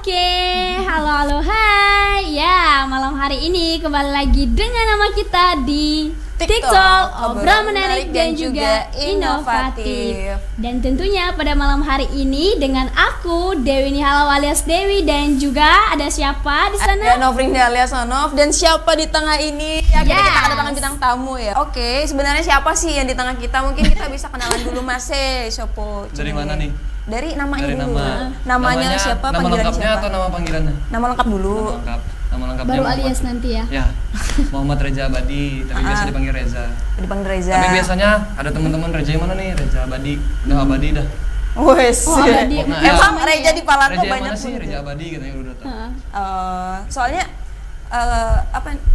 Oke, halo hai. Ya, malam hari ini kembali lagi dengan nama kita di TikTok, obrolan menarik dan juga inovatif. Dan tentunya pada malam hari ini dengan aku Dewi Nihala alias Dewi dan juga ada siapa di sana? Ada Novrinda alias Nonov dan siapa di tengah ini? Ya, kita kedatangan bintang tamu ya. Oke, sebenarnya siapa sih yang di tengah kita? Mungkin kita bisa kenalan dulu Mas. Sopo. Dari mana nih? Dari namanya Dari dulu. Namanya siapa? Nama Panggilan lengkapnya siapa? atau nama panggilannya? Nama lengkap dulu. Nama lengkapnya Baru Muhammad. alias nanti ya. Ya, Muhammad Reza Abadi, tapi biasa dipanggil Reza. Dipanggil Reza. Tapi biasanya ada teman-teman Reza yang mana nih? Reza Abadi, udah Abadi dah. Wes. Oh, Abadi. Emang Reza di Palangka Reza yang banyak mana sih? banget. Reza Abadi katanya udah tahu. Soalnya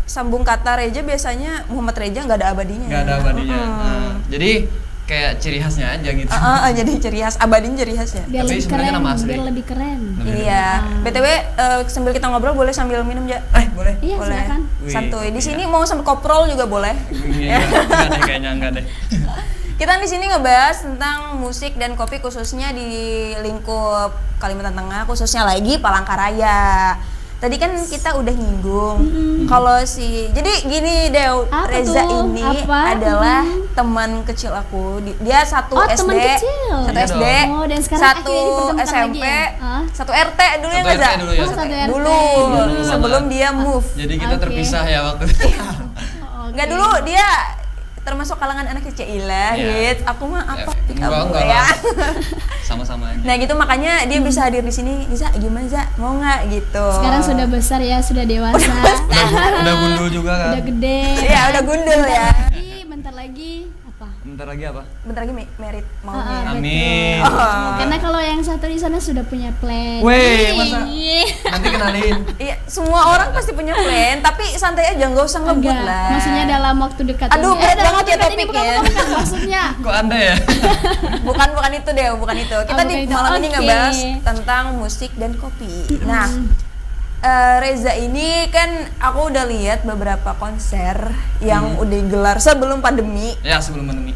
sambung kata Reza biasanya Muhammad Reza nggak ada abadinya. Nggak ada Abadinya. Nah, jadi kayak ciri khasnya aja gitu. Jadi ciri khas, abadinya ciri khas ya. Biar Tapi lebih sebenarnya keren, nama asli. biar lebih keren. Iya. BTW sambil kita ngobrol boleh sambil minum ya? Boleh. Iya, Boleh. silakan. Wih, Santuy. Di iya. sini mau sambil koprol juga boleh. Iya, enggak deh kayaknya enggak deh. Kita di sini ngebahas tentang musik dan kopi khususnya di lingkup Kalimantan Tengah, khususnya lagi Palangkaraya. Tadi kan kita udah nyinggung kalau jadi gini Dew, Apa Reza tuh? ini Apa? adalah teman kecil aku. Dia satu Oh, SD, teman kecil. satu Iya SD, dong. Oh, dan sekarang satu akhirnya dipertemukan SMP, lagi ya? Hah? satu RT dulu ya Satu nggak RT Za? dulu ya. Oh, satu RT. Dulu, Dulu. sebelum dia move. Jadi kita Oke. terpisah ya waktu. Nggak, dulu dia termasuk kalangan anak kecil Iya. hits. Aku mah apa? Enggak ya. lah. Sama-sama aja. Nah gitu makanya dia bisa hadir di sini. Za, gimana Za? Mau nggak gitu? Sekarang sudah besar ya, sudah dewasa. Udah gundul juga kan? Udah gede. Ya udah gundul ya. Bentar lagi apa? Bentar lagi apa? Bentar lagi merit maunya. Betul. Amin. Karena kalau yang satu di sana sudah punya plan. Weh, masa? Ih. Nanti kenalin. Iya, semua orang pasti punya plan, tapi santai aja, nggak usah ngebut Enggak, lah. maksudnya dalam waktu dekat Aduh, ini. berat Dalam banget waktu ya dekat ini topiknya. bukan maksudnya. Kok Anda ya? bukan itu deh, bukan itu. Kita Oh, di bukan itu. malam ini Oke. ngebahas tentang musik dan kopi. Nah, Reza ini kan aku udah lihat beberapa konser yang udah digelar sebelum pandemi. Ya, sebelum pandemi.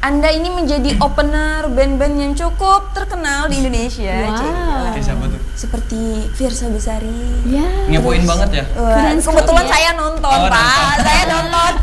Anda ini menjadi opener band-band yang cukup terkenal di Indonesia. Wow. Cik. Oke, siapa tuh? Seperti Virsa Besari. Ya. Ngepoin banget ya? Wah, Keren sekali kebetulan ya. saya nonton, Oh, Pak. nonton. Saya nonton.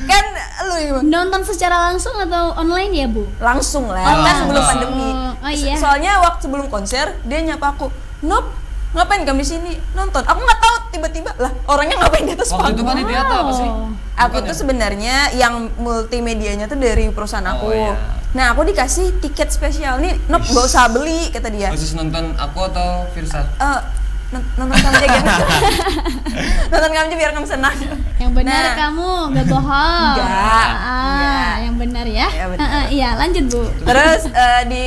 Kan lu gimana? Nonton secara langsung atau online ya, Bu? Langsung lah, Oh, kan sebelum langsung. pandemi. Oh, iya. Soalnya waktu sebelum konser dia nyapa aku, "Nop, ngapain kamu di sini nonton?" Aku nggak tahu, tiba-tiba lah orangnya ngapain di atas Waktu itu panggung. panitia atau apa sih? Aku Bukan tuh ya? sebenarnya yang multimedianya tuh dari perusahaan aku. Oh, iya. Nah, aku dikasih tiket spesial nih, "Nop, gak usah beli," kata dia. Khusus nonton aku atau Virsa? Nonton kamu aja gitu. Nonton kamu aja biar kamu senang. Yang benar Nah. kamu, nggak bohong. Enggak. Yang benar ya. Ya, benar. Iya, lanjut, Bu. Terus di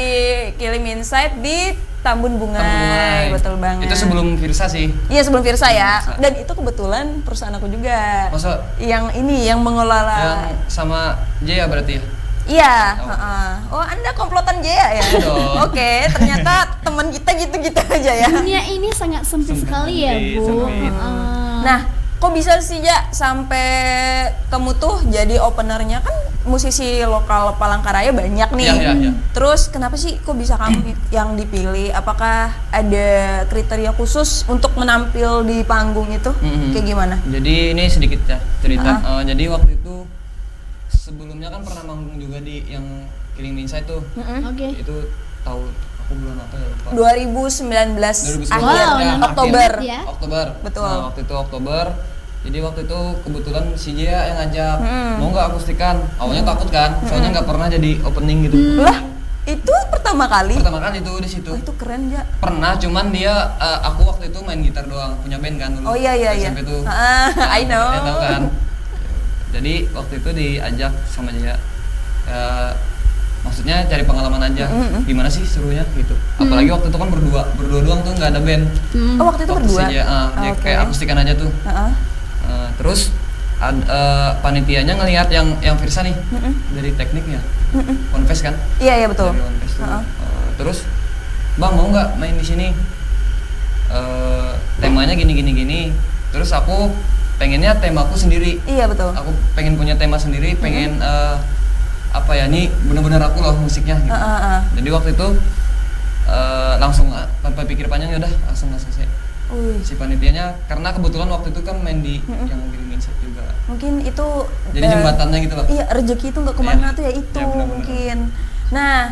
Kilim Insight di Tambun Bunga. Tambun. Betul banget. Itu sebelum Virsa sih. Iya, sebelum Virsa ya. Virsa. Dan itu kebetulan perusahaan aku juga. Masa Yang ini yang mengelola. yang sama Jaya berarti ya? Iya, Oh. heeh. Oh, Anda komplotan Jaya ya? Iya dong. Oke, ternyata teman kita gitu-gitu aja ya. Dunia ini sangat sempit Sempit, sekali ya, Bu. sempit. Nah, kok bisa sih Ja sampai kamu tuh jadi openernya? Kan musisi lokal Palangkaraya banyak nih. Iya, iya. Terus kenapa sih kok bisa kamu yang dipilih? Apakah ada kriteria khusus untuk menampil di panggung itu? Kayak gimana? Jadi ini sedikit ya cerita. Jadi waktu itu sebelumnya kan pernah manggung juga di yang Killing Insight tuh. Oke. Itu tahu aku bulan apa ya lupa. 2019 2019 akhir Wow, ya, Oktober. akhir. Ya. Oktober. Betul. Nah, waktu itu Oktober. Jadi waktu itu kebetulan si Jia yang ngajak, mau nggak akustikan? Awalnya takut kan, soalnya nggak pernah jadi opening gitu. Lah, itu pertama kali. Pertama kan itu di situ. Oh, itu keren Ja. Pernah, cuman dia aku waktu itu main gitar doang, punya band kan dulu. Oh iya iya iya. SMP tuh. I know. Ya, tahu kan. Jadi waktu itu diajak sama dia. Maksudnya cari pengalaman aja. Gimana sih serunya gitu. Apalagi waktu itu kan berdua doang tuh nggak ada band. Oh, waktu itu berdua. Si dia, dia Oke. kayak akustikan aja tuh. Heeh. Terus panitianya ngelihat yang Virsa nih dari tekniknya. Confess kan? Iya iya betul. Dari Confess tuh. Heeh. Terus Bang mau nggak main di sini? Temanya gini. Terus aku pengennya temaku sendiri. Iya betul. Aku pengen punya tema sendiri, pengen apa ya, ini benar-benar aku loh musiknya gitu. Jadi waktu itu langsung tanpa pikir panjang ya udah langsung ACC. Si panitianya karena kebetulan waktu itu kan main di yang Green Set juga. Mungkin itu jadi jembatannya gitu loh. Iya, rezeki itu nggak kemana tuh ya itu bener-bener. mungkin. Nah,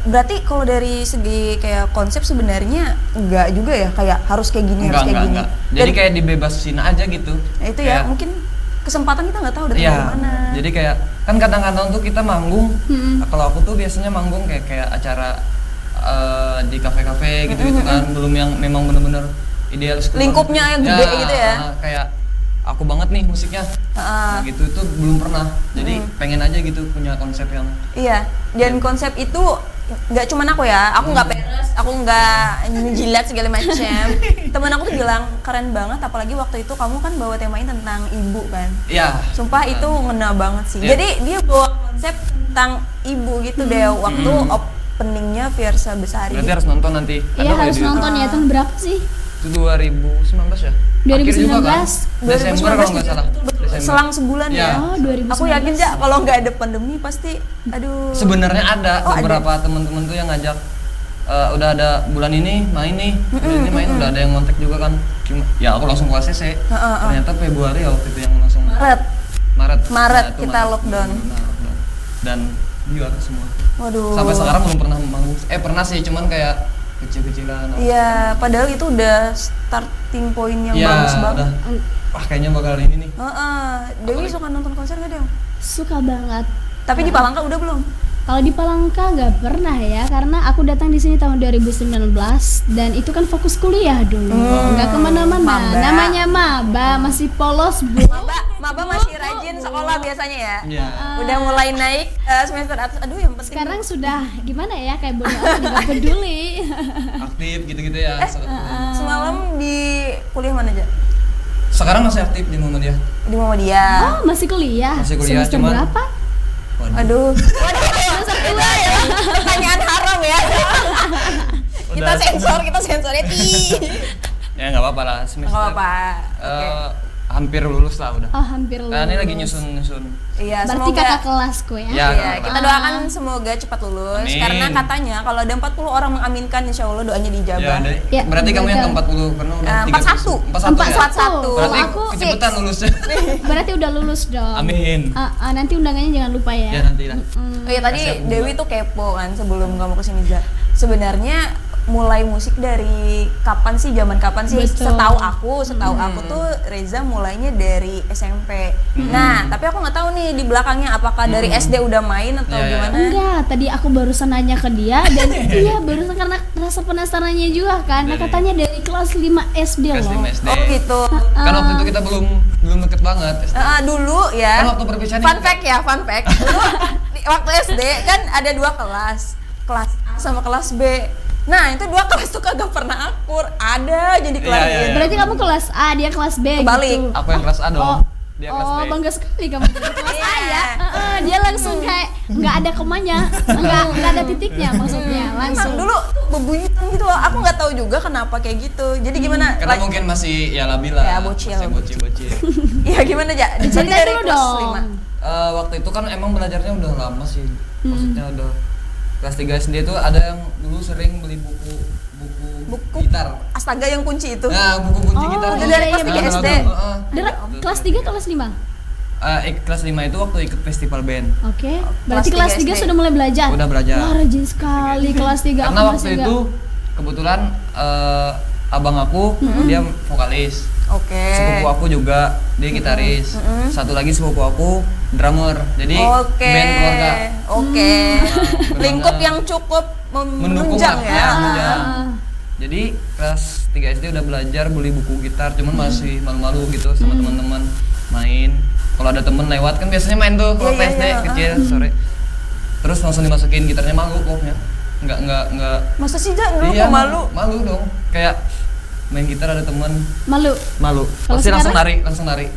berarti kalau dari segi kayak konsep sebenarnya enggak juga ya, kayak harus kayak gini, harus kayak gini. Enggak. Jadi kayak dibebasin aja gitu. Nah, itu ya mungkin kesempatan kita nggak tahu datang dari mana. Jadi kayak kan kadang-kadang tuh kita manggung. Kalau aku tuh biasanya manggung kayak acara di kafe-kafe gitu kan, belum yang memang bener-bener ideal lingkupnya yang gede gitu ya. Kayak aku banget nih musiknya. Nah, gitu itu belum pernah. Jadi pengen aja gitu punya konsep yang iya. Dan konsep itu nggak cuman aku ya, aku nggak peres, aku nggak menjilat segala macam. Temen aku tuh bilang keren banget, apalagi waktu itu kamu kan bawa temanya tentang ibu kan. Iya. Sumpah itu ngena banget sih. Jadi dia bawa konsep tentang ibu gitu deh waktu openingnya Fiersa Besari. Berarti harus nonton nanti. Iya harus nonton ya, tahun berapa sih? Itu 2019 ya? 2019. Juga kan? Desember kalau nggak salah. Desember. Selang sebulan ya. Oh, 2019. Aku yakin ya kalau nggak ada pandemi pasti aduh. Sebenarnya ada Oh, beberapa teman-teman tuh yang ngajak udah ada bulan ini main nih, bulan ini main udah ada yang ngontek juga kan. Cuma ya aku langsung ke ACC. Ternyata Februari ya waktu itu yang langsung Maret Maret nah, kita lockdown. Dan juara semua. Waduh. Sampai sekarang belum pernah manggung. Pernah sih, cuman kayak kecil-kecilan. Iya, padahal itu udah starting point yang ya, bagus banget. Wah, kayaknya bakal ini nih. Dewi suka nonton konser gak, Dew? Suka banget. Tapi di Palangka udah belum? Kalau di Palangka nggak pernah ya, karena aku datang di sini tahun 2019 dan itu kan fokus kuliah dulu, nggak kemana-mana. Maba. Namanya maba, masih polos bu. Maba masih rajin sekolah biasanya ya. Iya. Udah mulai naik semester atas. Aduh, yang penting. Sekarang sudah gimana ya, kayak bodo amat juga peduli. Aktif gitu-gitu ya. Semalam di kuliah mana aja? Sekarang masih aktif di Muhammadiyah. Di Muhammadiyah. Oh masih kuliah? Masih kuliah, Semester cuman- berapa? Aduh. Semester 2 ya. Pertanyaan haram ya. kita sensornya. Ya nggak apa-apa lah, semester. Nggak apa-apa. Hampir lulus lah udah. Oh hampir lulus. Nah, ini lagi nyusun. Iya, Berarti semoga kakak kelasku ya? Ya. Iya, kita doakan semoga cepat lulus. Amin. Karena katanya kalau ada 40 orang mengaminkan, insya Allah doanya dijabah. Ya, berarti kamu yang betul. ke-40 karena udah 41. 41 ya? Berarti Aku kecepatan fix. lulusnya. Berarti udah lulus dong. Amin. Nanti undangannya jangan lupa ya. Ya nanti lah. Oh iya, tadi Kasih aku Dewi tuh kepo kan sebelum kamu kesini, Za. Sebenarnya mulai musik dari kapan sih? Zaman kapan sih? Betul. Setahu aku tuh Reza mulainya dari SMP. Nah, tapi aku nggak tahu nih di belakangnya apakah dari SD udah main atau Iya, iya. gimana? Enggak, tadi aku barusan nanya ke dia dan dia barusan karena rasa penasarannya juga kan. Nah, katanya dari kelas 5 SD Kelas loh. 5 SD. Oh gitu. Kan waktu itu kita belum deket banget. Dulu ya. Kan waktu perpisahan Fun ini- fact ya, fun fact. Dulu waktu SD kan ada 2 kelas. Kelas A sama kelas B. Nah, itu 2 kelas tuh kagak pernah akur. Ada jadi kelas Iya, iya. Berarti kamu kelas A, dia kelas B Kebalik. gitu. Aku yang kelas A dong. Oh, Dia kelas B. bangga sekali kamu jadi kelas A Iya. ya. Dia langsung kayak nggak ada komanya, nggak ada titiknya maksudnya. Emang Langsung. dulu tuh bebuyutan gitu loh. Aku nggak tahu juga kenapa kayak gitu. Jadi gimana? Karena mungkin masih ya labil lah. Ya, bocil. Masih bocil. Ya gimana aja? Jadi Cerita dari dulu kelas dong. 5. Waktu itu kan emang belajarnya udah lama sih. Maksudnya udah kelas 3 SD itu ada yang dulu sering beli buku gitar. Astaga, yang kunci itu. Nah, buku kunci Oh, gitar. udah dari iya, kelas iya, 3 betul. SD. Kelas 3 atau kelas 5? Kelas 5 itu waktu ikut festival band. Oke. Berarti Kelas kelas 3 3 SD. sudah mulai belajar. Udah belajar. Wah, rajin sekali kelas 3. Karena waktu itu kebetulan abang aku dia vokalis. Oke. Sepupu aku juga dia gitaris. Satu lagi sepupu aku drummer. Jadi Oke. band keluarga. Oke. Nah, Lingkup benar. yang cukup Mendukung menunjang lah, ya. menunjang. Jadi kelas 3 SD udah belajar beli buku gitar, cuman masih malu-malu gitu sama teman-teman main. Kalau ada temen lewat kan biasanya main tuh kalau Iya, SD iya, kecil sore. Terus langsung dimasukin gitarnya, malu pokoknya. Enggak. Masa sih, Ja? Lu Iya, kok malu? Malu dong. Kayak main gitar ada temen malu. malu. Kalau Pasti langsung sekarang? lari.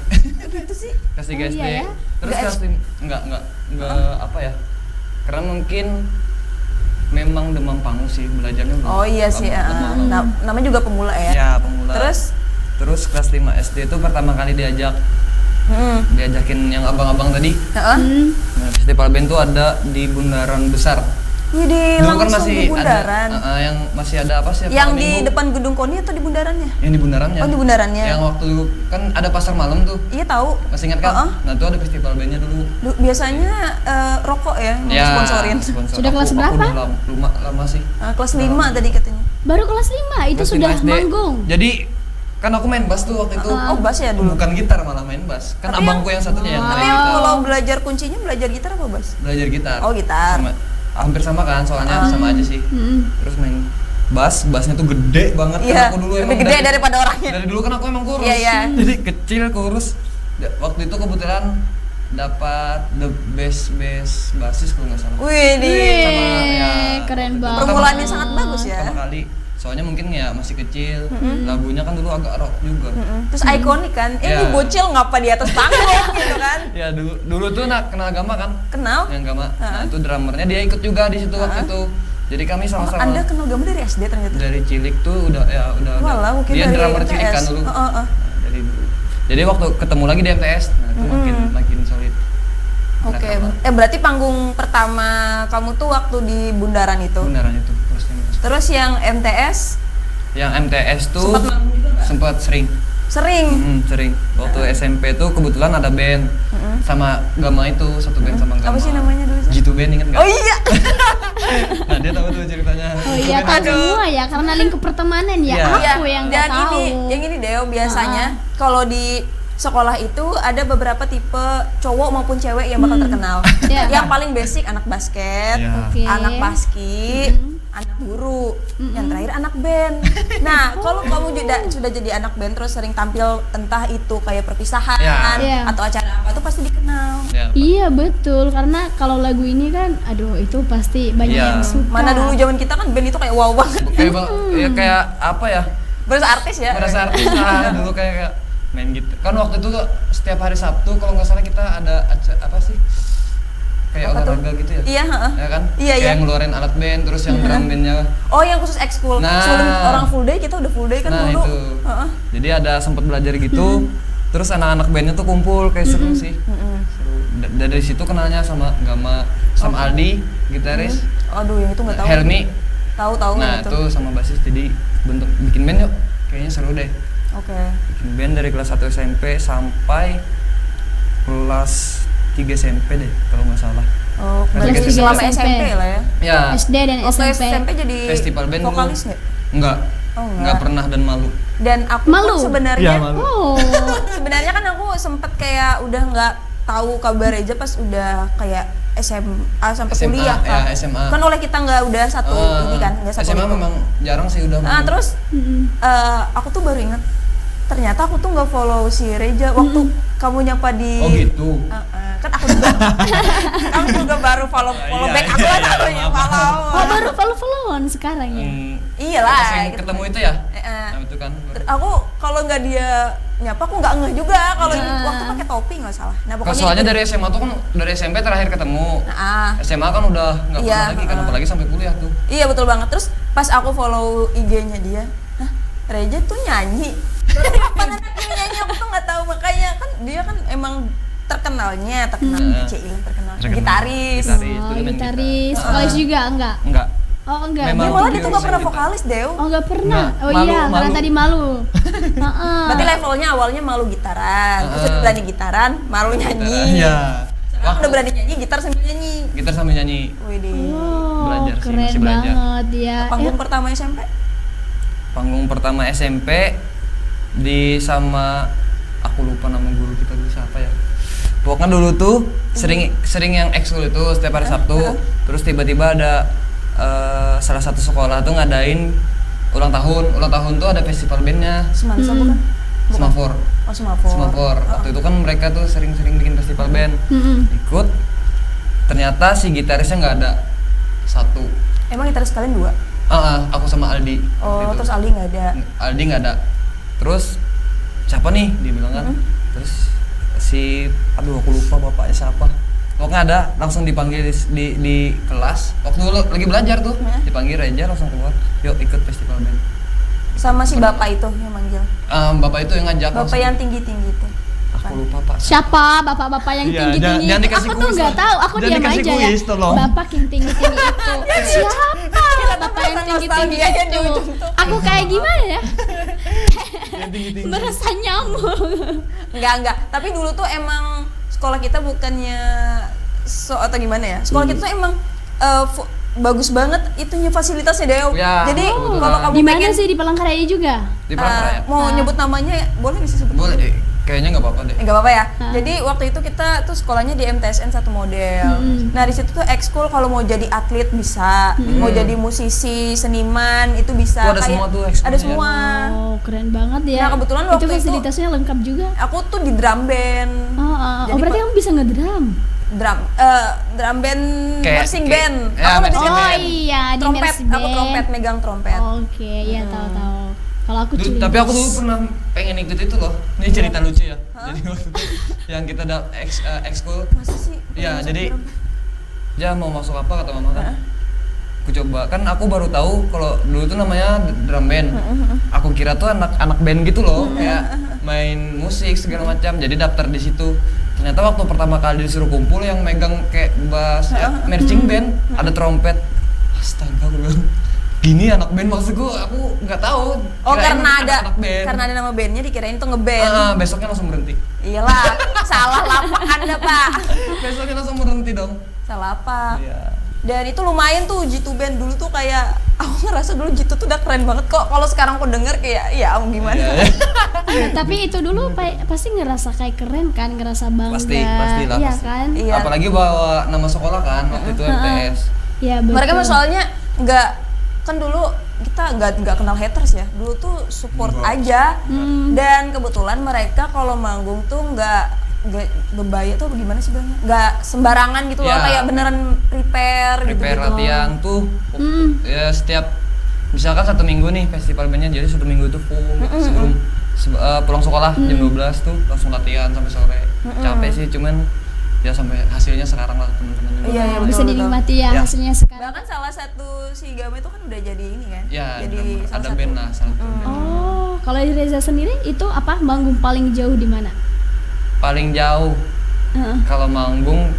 Gitu sih. Kelas 3 Oh, SD. iya ya? Terus Nggak kelas 5 enggak apa ya? Karena mungkin memang demam panggung sih belajarnya. Oh iya sih, lama. namanya juga pemula ya. Ya, pemula. Terus kelas 5 SD itu pertama kali diajakin yang abang-abang tadi. Heeh. Nah, festival band tuh ada di Bundaran Besar. Widih, Dulu kan langsung masih di bundaran. ada yang masih ada apa sih? Yang Malam di Minggu. depan gedung KONI atau di bundarannya? Yang di bundarannya. Oh, di bundarannya. Yang waktu dulu kan ada pasar malam tuh. Iya tahu. Masih ingat kan? Nah, itu ada festival bandnya dulu. Biasanya rokok ya, sponsorin. Sponsor. Sudah kelas Aku berapa? udah lama sih. Kelas 5 tadi katanya. Baru kelas 5 itu Kelas sudah 5 SD. manggung. Jadi kan aku main bass tuh waktu itu. Oh, bass ya dulu. Bukan gitar, malah main bass. Kan Tapi abangku yang satunya yang Tapi main yang gitar. kalau belajar kuncinya belajar gitar apa bass? Belajar gitar. Oh, gitar. Hampir sama kan, soalnya sama aja sih. Terus main bassnya tuh gede banget. Iya, Kan aku dulu lebih emang gede daripada orangnya. Dari dulu kan aku emang kurus. Iya, iya. Jadi kecil kurus. Waktu itu kebetulan dapat the best basis kalau nggak salah. Wih, Sama ya, keren waktu itu banget. Permulaannya sangat bagus ya. Pertama kali. Soalnya mungkin ya masih kecil. Lagunya kan dulu agak rock juga. Terus ikonik kan, ini Iya. bocil ngapa di atas panggung gitu kan? Ya dulu tuh kenal Gama kan? Kenal? Yang Gama. Nah, itu drummernya dia ikut juga di situ waktu itu. Jadi kami sama-sama Anda kenal Gama dari SD ternyata? dari cilik tuh udah. Walah, mungkin Dia dari drummer MTS. cilik kan dulu. Heeh. Nah, dari dulu. Jadi waktu ketemu lagi di MTS, nah itu makin solid. Oke, Nah, berarti panggung pertama kamu tuh waktu di bundaran itu. Beneran itu. Terus yang MTS Yang MTS tuh sempat manggung juga nggak? sempat sering. Sering. Sering. Waktu SMP tuh kebetulan ada band sama Gama itu, satu band sama Gama. Apa sih namanya dulu? G2 Band, inget nggak? Oh iya. Nah dia tahu tuh ceritanya. Oh iya, tahu semua ya karena lingkup pertemanan ya. Iya. Aku yang Dan nggak tahu. yang ini Deo biasanya kalau di sekolah itu ada beberapa tipe cowok maupun cewek yang bakal terkenal. Iya. Yang paling basic anak basket, Iya. Oke. anak paski, anak guru, yang terakhir anak band. Nah, kalau kamu sudah jadi anak band terus sering tampil entah itu kayak perpisahan Iya. atau acara apa tuh pasti dikenal. Ya, Iya betul, karena kalau lagu ini kan, aduh itu pasti banyak Iya. yang suka. Mana dulu zaman kita kan band itu kayak wow banget. kayak apa ya? Berasa artis ya. Merasa artis lah dulu kayak main gitu. Kan waktu itu tuh setiap hari Sabtu kalau nggak salah kita ada apa sih? Kayak Apa tuh? olahraga gitu ya. Iya, heeh. Ya kan? Iya, Kayak iya. ngeluarin alat band terus yang drum bandnya. Oh, yang khusus ekskul. Nah. Sebelum orang full day kita udah full day kan Nah dulu. itu. Heeh. Jadi ada sempat belajar gitu. Terus anak-anak bandnya tuh kumpul kayak seru sih. Seru. Dari situ kenalnya sama Gama, sama Aldi, gitaris. Aduh, yang itu nggak tahu. Helmi. Tahu Nah itu. itu sama basis, jadi bikin band yuk. Kayaknya seru deh. Oke. Bikin band dari kelas 1 SMP sampai kelas 3 SMP deh kalau nggak salah. Oh, Kelas berarti tiga selama SMP. SMP lah ya. Ya. SD dan Waktu SMP. SMP jadi Festival band dulu. vokalis nggak? Enggak. Oh, Enggak enggak. pernah dan malu. Dan aku Malu? pun sebenarnya malu. Oh, sebenarnya kan aku sempet kayak udah nggak tahu kabar aja pas udah kayak SMA sampai SMA, kuliah kan. ya, SMA. Kan oleh kita nggak udah satu ini kan, nggak satu. SMA lingkup. memang jarang sih udah. Nah, malu. terus aku tuh baru inget ternyata aku tuh nggak follow si Reja waktu kamu nyapa di Oh gitu. kan aku juga kamu juga baru follow Iya, back aku iya, lah iya, taruhnya maaf. follow. oh baru follow-followan sekarang ya. Iyalah, Pas yang gitu. ketemu itu ya? Eh. Nah, itu kan. Aku kalau nggak dia nyapa aku nggak ngeh juga kalau Iya. waktu pakai topi nggak salah. Nah Kan pokoknya soalnya itu. dari SMA tuh kan dari SMP terakhir ketemu. Nah, SMA kan udah nggak Iya, pernah lagi kan, apalagi sampai kuliah tuh. iya betul banget. Terus pas aku follow IG-nya dia, hah Reja tuh nyanyi. Kapan anaknya nyanyi aku tuh nggak tahu, makanya kan dia kan emang terkenal Cila terkenal gitaris. Oh, Dulu main gitaris, gitar. vokalis juga enggak? Enggak. Oh enggak. Memang Dia malah dia dia tuh nggak bisa pernah gitar. vokalis Dew. Oh enggak pernah. Enggak. Oh Malu, iya, karena malu. tadi malu. Heeh. Berarti levelnya awalnya malu gitaran, terus udah berani gitaran, malu nyanyi. Iya. Sekarang udah berani nyanyi, gitar sambil nyanyi. Gitar sambil nyanyi. Widih. Oh, Belajar sih, keren masih belajar. banget ya. Panggung pertama SMP? Panggung pertama SMP di sama aku lupa nama guru kita dulu siapa ya. Pokoknya dulu tuh sering yang ekskul itu setiap hari Sabtu. Terus tiba-tiba ada salah satu sekolah tuh ngadain ulang tahun. Ulang tahun tuh ada festival bandnya. Semansa bukan? Semafor. Oh Semafor. Semafor. Waktu itu kan mereka tuh sering-sering bikin festival band. Ikut. Ternyata si gitarisnya nggak ada satu. Emang gitaris kalian dua? Aku sama Aldi. Oh, waktu itu. terus Aldi nggak ada. Aldi nggak ada. Terus siapa nih? Dia bilang kan. Terus aduh aku lupa bapaknya siapa. Pokoknya ada, langsung dipanggil di kelas. Waktu lagi belajar tuh, dipanggil Reja langsung keluar. Yuk ikut festival band. Sama si bapak itu yang manggil. Bapak itu yang ngajak. Bapak langsung. yang tinggi-tinggi itu. silakan. Aku lupa Pak. Siapa bapak-bapak yang Iya, tinggi-tinggi jangan itu? dikasih Aku tuh kuis, nggak Pak. tahu, aku Jangan diam dikasih aja ya. kuis, tolong. Bapak yang tinggi-tinggi itu. Siapa bapak yang tinggi-tinggi nostalgia yang di itu? ujung tuh. Aku kayak gimana ya? Yang tinggi-tinggi. Merasa nyamuk. Enggak. Tapi dulu tuh emang sekolah kita bukannya atau gimana ya? Sekolah kita tuh emang bagus banget itunya fasilitasnya Deo. Ya, Jadi kebetulan. kalau kamu Di mana pengen sih, di Palangkaraya juga? Di Palangkaraya. mau nyebut namanya boleh nggak sih sebut? Boleh deh. Kayaknya nggak apa-apa deh. Enggak apa-apa ya. Jadi waktu itu kita tuh sekolahnya di MTSN satu model. Nah, di situ tuh ekskul kalau mau jadi atlet bisa, mau jadi musisi, seniman itu bisa. Tuh ada semua tuh ekskulnya. Ada semua. Oh, keren banget ya. Nah, kebetulan itu waktu itu fasilitasnya lengkap juga. Aku tuh di drum band. Oh, berarti kamu bisa ngedrum? Drum band, marching band. Ya, Aku lebih marching suka Oh band. iya, di trompet. Mercy Aku Band. trompet, megang trompet. Oke, iya tahu-tahu. Kalau aku Dulu, cilik. tapi aku dulu pernah pengen ikut itu loh. Ini cerita lucu ya. Jadi waktu itu yang kita ekskul. Masa sih? Iya, jadi ya mau masuk apa kata mama kan. Aku coba, kan aku baru tahu kalau dulu tuh namanya drum band. Aku kira tuh anak band gitu loh, kayak main musik segala macam. Jadi daftar di situ. Ternyata waktu pertama kali disuruh kumpul yang megang kayak bass, ya, marching band, ada trompet. Astaga, aku bilang, gini anak band maksudku, aku nggak tahu. Oh, Kirain karena ada anak band. karena ada nama bandnya dikirain tuh ngeband. Besoknya langsung berhenti. Iyalah, salah lapak Anda, Pak. Besoknya langsung berhenti dong. Salah apa? Iya. Dan itu lumayan tuh Jitu Band dulu tuh kayak aku ngerasa dulu Jitu tuh udah keren banget kok. Kalau sekarang aku denger kayak ya gimana? Iya. Tapi itu dulu pasti ngerasa kayak keren kan, ngerasa bangga. Pastilah, Iya pasti. kan? Iya. Apalagi bawa nama sekolah kan waktu itu MTS. Iya betul. Mereka mah soalnya nggak kan dulu kita nggak kenal haters ya. Dulu tuh support aja. Dan kebetulan mereka kalau manggung tuh nggak berbahaya tuh gimana sih bilangnya? Nggak sembarangan gitu loh, Ya. kayak beneran prepare gitu. Latihan tuh ya setiap misalkan 1 minggu nih festival bandnya, jadi 1 minggu tuh full sebelum pulang sekolah jam 12 tuh langsung latihan sampai sore. Capek sih, cuman ya sampai hasilnya sekarang lah teman-teman juga. Iya, iya, bisa betul. dinikmati ya Ya. hasilnya sekarang. Bahkan salah satu si Gama itu kan udah jadi ini kan? Ya, Jadi salah ada satu. band lah salah satu. Oh, kalau Reza sendiri itu apa, manggung paling jauh di mana? Paling jauh Heeh. kalau manggung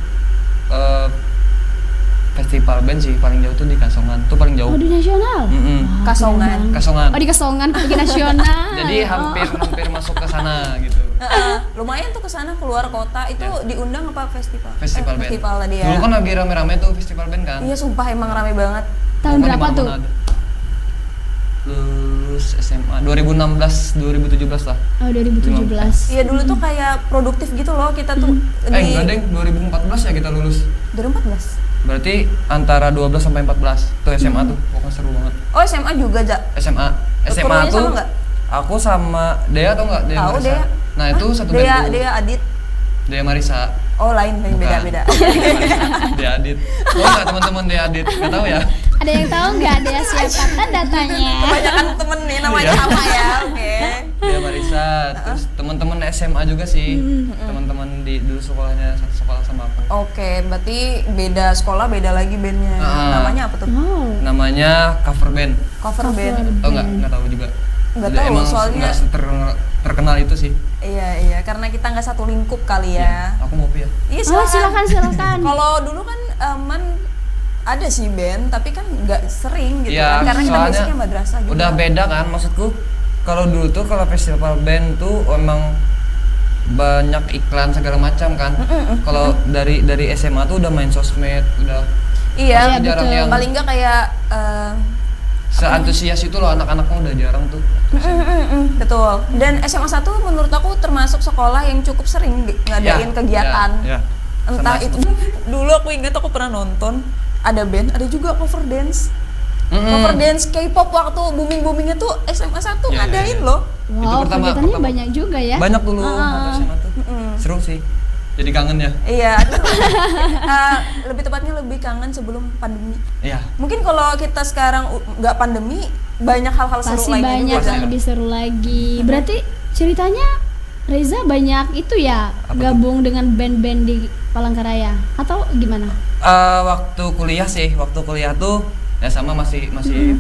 festival band sih paling jauh tuh di Kasongan, tuh paling jauh. Oh, di nasional? Mm-mm. Wah, Kasongan. keren banget. Kasongan. Oh, di Kasongan pergi nasional. Jadi hampir masuk ke sana gitu. Lumayan tuh kesana keluar kota itu diundang apa festival? Festival band. Festival tadi ya. Dulu kan lagi rame-rame tuh festival band kan. Iya sumpah emang rame banget. Tahun Pokoknya berapa tuh? dimana-mana ada. Lulus SMA 2016 2017 lah. Oh, 2017. Iya dulu tuh kayak produktif gitu loh kita tuh Enggak deng, 2014 ya kita lulus. 2014. Berarti antara 12 sampai 14 tuh SMA tuh, pokoknya seru banget. Oh SMA juga SMA Kerunya tuh sama nggak? aku sama Dea atau enggak? Dea Tahu Marisa. Dea. Nah, itu satu band tuh. Dea Adit. Dea Marisa. Oh lain Bukan. beda. Dea Marisa. Dea Adit. Oh enggak teman-teman Dea Adit? Enggak tahu ya? Ada yang tahu nggak dia siapa? Tanda tanya. Kebanyakan temen nih namanya Iya. sama ya. Oke. Dea Marisa, terus teman-teman SMA juga sih. Teman-teman di dulu sekolahnya satu sekolah sama aku. Oke, berarti beda sekolah beda lagi bandnya. Namanya apa tuh? Wow. Namanya cover band. Cover band. Tau nggak? Nggak tahu juga. Nggak Udah, tahu, emang soalnya- nggak terkenal itu sih. Iya, karena kita nggak satu lingkup kali ya. Aku mau ya. Iya Oh, silakan. Kalau dulu kan ada sih band, tapi kan nggak sering gitu Iya, kan, karena kita soalnya basicnya madrasah juga. udah beda kan, maksudku kalau dulu tuh kalau festival band tuh emang banyak iklan segala macam kan. Kalau dari SMA tuh udah main sosmed, udah Iya, Iya, jarang betul. yang paling nggak kayak seantusias itu loh, anak-anaknya udah jarang tuh. betul. Dan SMA 1 menurut aku termasuk sekolah yang cukup sering ngadain Ya, kegiatan. ya. Entah Sama- itu dulu aku ingat aku pernah nonton ada band, ada juga cover dance. Cover dance K-pop waktu boomingnya tuh SMA 1 Ya, ngadain ya. loh. Wow, kegiatannya banyak juga ya. Banyak dulu waktu SMA tuh. Seru sih. Jadi kangen ya. Iya, aduh. Lebih tepatnya lebih kangen sebelum pandemi. Iya. Mungkin kalau kita sekarang nggak pandemi, banyak hal-hal seru Pasti lainnya banyak juga. yang lebih seru lagi. Berarti ceritanya Reza banyak itu ya, Apa tuh? gabung dengan band-band di Palangkaraya atau gimana? Waktu kuliah sih, waktu kuliah tuh ya sama masih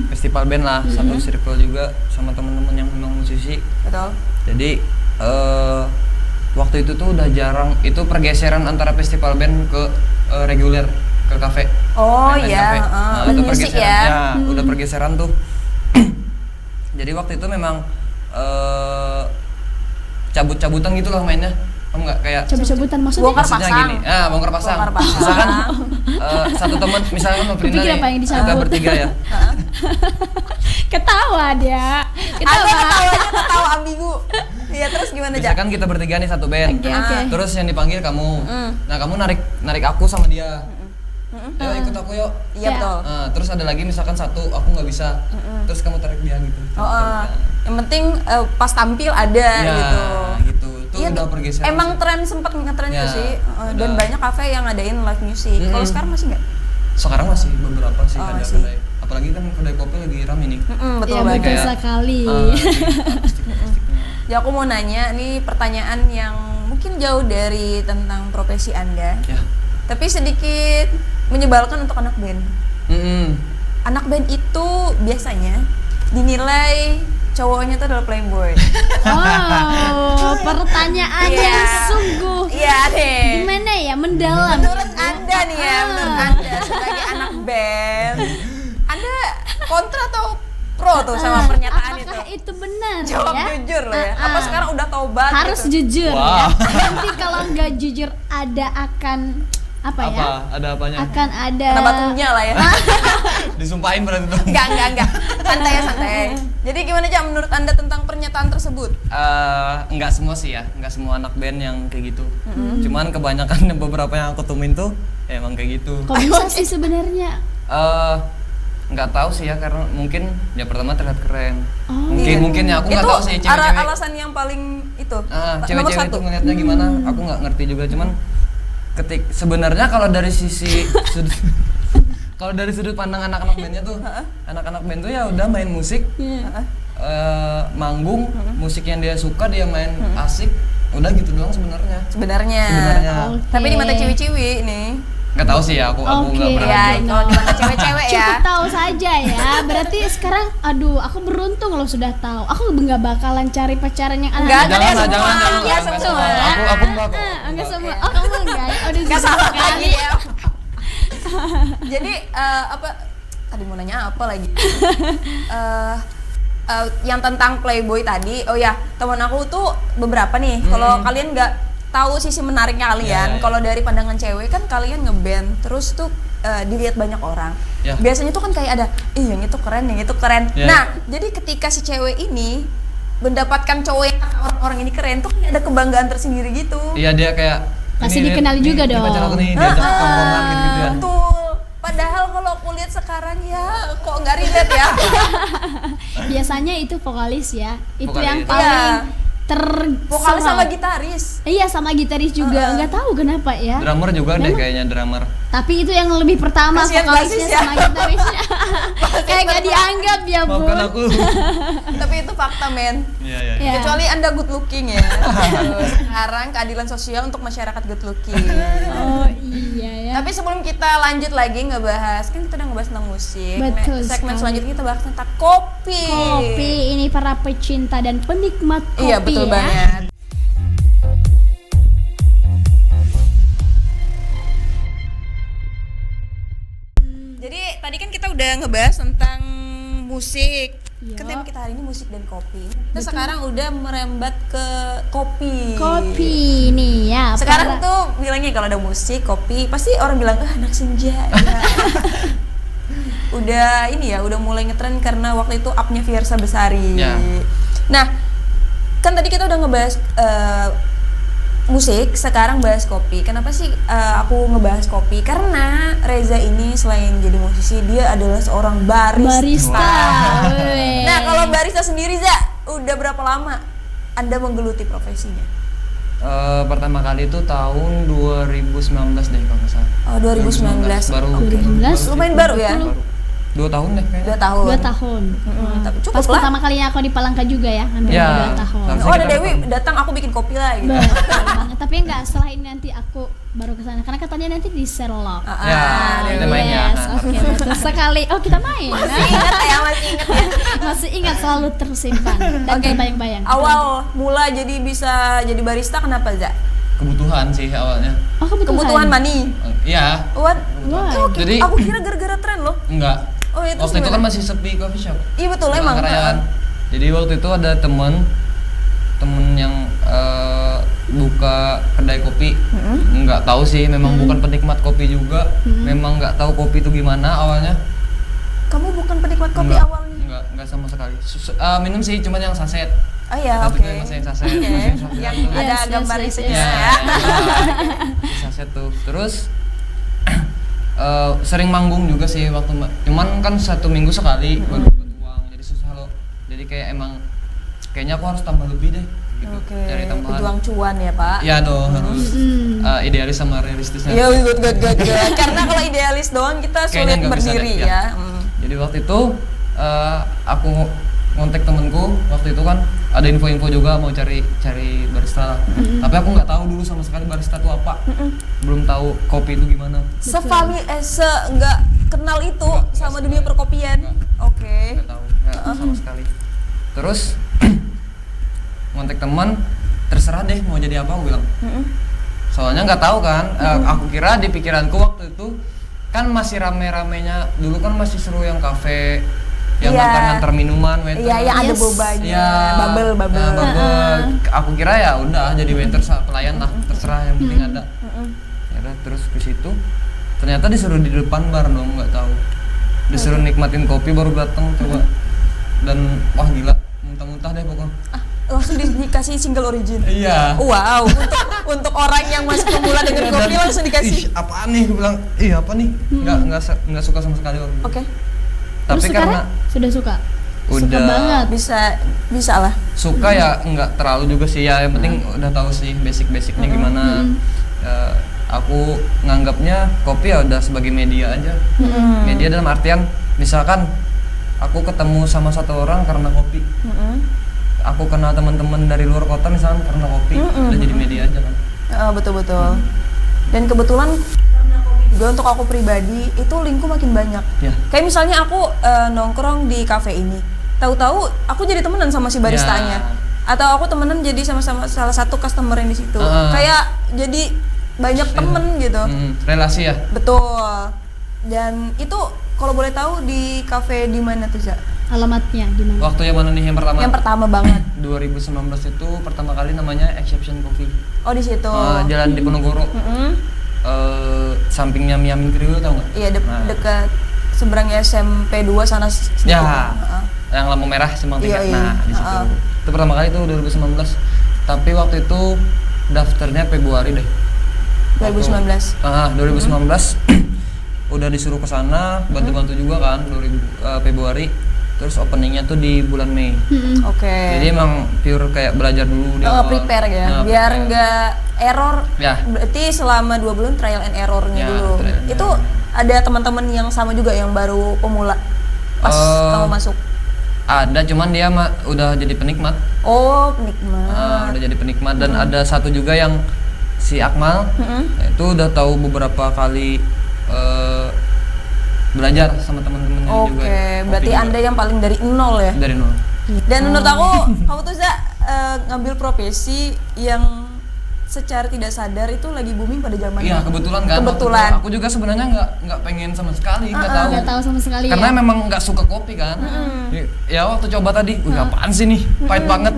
festival band lah, satu circle juga sama teman-teman yang memang musisi. Betul. Jadi waktu itu tuh udah jarang, itu pergeseran antara festival band ke reguler, ke kafe. Oh Main-main iya, kafe. live itu music pergeseran, ya. udah pergeseran tuh. Jadi waktu itu memang cabut-cabutan gitu lah mainnya. Kamu nggak kayak Cabut-cabutan maksudnya? Bongkar maksudnya pasang. gini, bongkar pasang. Bongkar pasang. Misalkan satu teman, misalkan sama Frina Kupikir nih, apa yang kita dicabut. bertiga ya. Ketawa dia. Ada ketawanya ketawa ambigu. Iya, terus gimana Jak? Misalkan kita bertiga nih satu band. Oke. Terus yang dipanggil kamu. Nah, kamu narik aku sama dia. Ayo ikut aku yuk. Iya Ya. betul. Terus ada lagi misalkan satu aku nggak bisa. Terus kamu tarik dia gitu. Yang penting pas tampil ada Ya, gitu. gitu. Itu Iya, udah pergeseran. emang sih. tren sempat ngetren Ya, tuh sih. Dan udah. banyak kafe yang ngadain live music. Kalau sekarang masih nggak? Sekarang masih beberapa sih Oh, ada masih. kedai. Apalagi kan kedai kopi lagi rame nih. Betul Ya banget. betul Kayak, sekali. Ya aku mau nanya nih pertanyaan yang mungkin jauh dari tentang profesi Anda, Ya. tapi sedikit menyebalkan untuk anak band. Anak band itu biasanya dinilai cowoknya tuh adalah playboy. Oh, pertanyaan Iya. yang sungguh Iya deh. gimana ya, mendalam. Menurut Anda nih ya, menurut Anda sebagai anak band, Anda kontra atau pro tuh sama pernyataan itu? Apakah itu benar Jawab ya? jujur loh ya. Apa sekarang udah tobat Harus gitu? jujur Wow. ya. Nanti kalau nggak jujur ada akan apa ya? Ada apanya? Akan ada Kena batunya lah ya. Disumpahin berarti tuh. Enggak. Santai ya, santai. Jadi gimana Jam menurut Anda tentang pernyataan tersebut? Enggak semua sih ya, enggak semua anak band yang kayak gitu. Cuman kebanyakan beberapa yang aku temuin tuh ya emang kayak gitu. Kok bisa sih sebenarnya? Nggak tahu sih ya, karena mungkin ya pertama terlihat keren. Oh. Mungkin ya aku nggak Itu tahu sih cewek-cewek. alasan yang paling itu. nomor Cewek-cewek satu. itu ngelihatnya gimana? Aku nggak ngerti juga, cuman sebenarnya kalau dari sisi kalau dari sudut pandang anak-anak bandnya tuh, anak-anak band tuh ya udah main musik, manggung, musik yang dia suka dia main asik, udah gitu doang sebenarnya. Sebenarnya. Oke. Tapi di mata ciwi-ciwi nih. Nggak tahu sih ya, aku nggak Oke. pernah Ya, lihat. kalau di mata cewek-cewek ya. Cukup tahu saja ya. Berarti sekarang aduh, aku beruntung loh sudah tahu. Aku nggak bakalan cari pacaran yang Enggak, anak. jangan, Jangan, semua. jangan, Ya, jangan, semua. Aku enggak kok. Enggak semua. Oh, kamu enggak ya? Udah Enggak susah salah sekali. lagi ya. Jadi apa tadi mau nanya apa lagi? Yang tentang playboy tadi. Oh ya, teman aku tuh beberapa nih. Kalau kalian nggak tahu sisi menariknya kalian, Ya. kalau dari pandangan cewek kan kalian ngeband terus tuh dilihat banyak orang. Ya. Biasanya tuh kan kayak ada, yang itu keren, yang itu keren. Ya. Nah, jadi ketika si cewek ini mendapatkan cowok yang kata orang-orang ini keren tuh kayak ada kebanggaan tersendiri gitu. Iya, dia kayak Pasti ini, dikenali juga ini dong. pacar aku nih, diajak tongkrongan gitu-gituan. Betul. Padahal kalau aku lihat sekarang ya kok nggak relate ya. Biasanya itu vokalis ya. Itu Vokalis. yang paling Vokalis sama gitaris. Iya, sama gitaris juga. Enggak tahu kenapa ya. Drummer juga deh kayaknya, drummer. Tapi itu yang lebih pertama, Kasihan vokalisnya basis ya. sama gitarisnya. Kayak gak dianggap ya, Bu. Maafkan aku. Tapi itu fakta men. Iya, iya. Ya. Kecuali Anda good looking ya. Sekarang keadilan sosial untuk masyarakat good looking. Oh iya ya. Tapi sebelum kita lanjut lagi ngebahas, kan kita udah ngebahas tentang musik. Betul Segmen sekali. selanjutnya kita bahas tentang kopi. Kopi ini para pecinta dan penikmat kopi Iya betul ya. banget. Jadi tadi kan kita udah ngebahas tentang musik. Iya. Kan tema kita hari ini musik dan kopi. Kita sekarang udah merembat ke kopi. Kopi nih ya. Sekarang para- tuh bilangnya kalau ada musik, kopi, pasti orang bilang anak senja. Ya. Udah ini ya, udah mulai ngetren karena waktu itu up-nya Fiersa Besari. Ya. Nah, kan tadi kita udah ngebahas musik, sekarang bahas kopi. Kenapa sih aku ngebahas kopi? Karena Reza ini selain jadi musisi, dia adalah seorang barista. Weh. Nah, kalau barista sendiri, Za, udah berapa lama Anda menggeluti profesinya? Pertama kali itu tahun 2019 deh kalau nggak salah. Oh, 2019. Baru. 2019? Lumayan baru ya? Baru. 2 tahun deh kayaknya. 2 tahun. 2 tahun. Tapi cukup Pas lah. pertama kalinya aku di Palangka juga ya, hampir Ya, 2 tahun. sama. Oh ada Kita Dewi datang aku bikin kopi lah gitu. Betul banget. Tapi enggak, setelah ini nanti aku baru ke sana karena katanya nanti di Sherlock. Ya, Dewi. kita main ya. Yes, oke, betul sekali. Oh, kita main. Masih ingat ya, masih ingat ya. Masih ingat, selalu tersimpan dan Oke. terbayang-bayang. Awal mula jadi bisa jadi barista kenapa, Za? Kebutuhan sih awalnya. Oh, Kebutuhan money. Iya. What? Why? Oke, Jadi- aku kira gara-gara tren loh. Enggak. Oh, itu Waktu itu kan gimana? masih sepi coffee shop. Iya betul Di emang. Palangkaraya. Jadi waktu itu ada temen yang buka kedai kopi. Nggak tahu sih, memang bukan penikmat kopi juga. Memang nggak tahu kopi itu gimana awalnya. Kamu bukan penikmat kopi Nggak, awalnya? nggak sama sekali. Minum sih, cuman yang saset. Oh iya, Waktu oke. itu masih yang saset. Oke. Masih yang saset Yang gitu. ada Yes, gambar yes, itunya Ya, ya. di saset tuh. Terus sering manggung juga sih waktu cuman kan 1 minggu sekali baru dapat uang, jadi susah loh. Jadi kayak emang kayaknya aku harus tambah lebih deh gitu, Oke. cari tambahan. Pejuang cuan ya, Pak. Iya dong, harus idealis sama realistisnya. Iya, good. Karena kalau idealis doang kita Kayaknya sulit nggak bisa berdiri deh, ya. Jadi waktu itu aku ngontek temenku, waktu itu kan ada info-info juga mau cari barista. Tapi aku nggak tahu dulu sama sekali barista itu apa. Belum tahu kopi itu gimana. Nggak kenal itu Nggak sama sekali. dunia perkopian. Nggak. Oke. Nggak tahu, nggak sama sekali. Terus ngontek teman, terserah deh mau jadi apa, aku bilang. Soalnya nggak tahu kan, aku kira di pikiranku waktu itu kan masih rame-ramenya, dulu kan masih seru yang kafe, yang Iya. ngantar minuman, waiter. Iya, yang ada Yes. bobanya. Iya. Bubble. Nah, bubble. Aku kira ya udah jadi waiter pelayan lah, terserah yang penting ada. Ya udah, terus ke situ. Ternyata disuruh di depan bar dong, nggak tahu. Disuruh nikmatin kopi baru datang coba. Dan wah gila, muntah-muntah deh pokoknya. Langsung dikasih single origin. Iya. Wow, untuk orang yang masih pemula dengan kopi langsung dikasih. Ih, apaan nih? Gue bilang, ih apa nih? Nggak suka sama sekali waktu itu. Oke, Terus Tapi sekarang karena sudah suka. Suka udah banget. bisa lah. suka ya nggak terlalu juga sih ya. Yang penting udah tahu sih basic-basicnya gimana. Ya, aku nganggapnya kopi ya udah sebagai media aja. Media dalam artian misalkan aku ketemu sama satu orang karena kopi. Aku kenal teman-teman dari luar kota misalkan karena kopi. Udah jadi media aja kan. Betul. Dan kebetulan karena kopi juga untuk aku pribadi itu lingku makin banyak. Ya. Kayak misalnya aku nongkrong di kafe ini, tahu-tahu aku jadi temenan sama si baristanya. Ya. Atau aku temenan jadi sama salah satu customer yang di situ. Kayak jadi banyak temen gitu. Relasi ya. Betul. Dan itu kalau boleh tahu di kafe di mana tuh, Za? Alamatnya gimana? Waktu yang mana nih yang pertama? Yang pertama banget. 2019 itu pertama kali namanya Exception Coffee. Oh, di situ. Jalan di Ponorogo. Sampingnya Miamin Kriwil tau nggak? Iya, Nah. dekat seberangnya SMP 2 sana situ. Ya, Heeh. yang lampu merah Simpang Iya, 3. iya. Nah, di situ. Heeh. Itu pertama kali itu 2019. Tapi waktu itu daftarnya Februari deh. 2019. 2019 udah disuruh ke sana, bantu-bantu juga kan Februari. Terus openingnya tuh di bulan Mei. Oke. Jadi emang pure kayak belajar dulu di awal. Prepare ya, Nah, biar prepare. nggak error. Ya. Berarti selama 2 bulan trial and errornya Ya, dulu. trial and Itu ada teman-teman yang sama juga yang baru pemula pas kamu masuk. Ada, cuman dia udah jadi penikmat. Oh, penikmat. Udah jadi penikmat dan ada satu juga yang si Akmal itu udah tahu beberapa kali belajar sama teman-temannya juga. Oke, berarti Kopi Anda juga. yang paling dari nol ya. Dari nol. Dan menurut aku kamu tuh Za ngambil profesi yang secara tidak sadar itu lagi booming pada zaman Iya, ini. kebetulan kan. waktu Kebetulan. itu aku juga sebenarnya nggak pengen sama sekali, nggak tahu. Nggak tahu sama sekali Karena ya. memang nggak suka kopi kan. Ya waktu coba tadi, apaan sih nih? Pahit banget.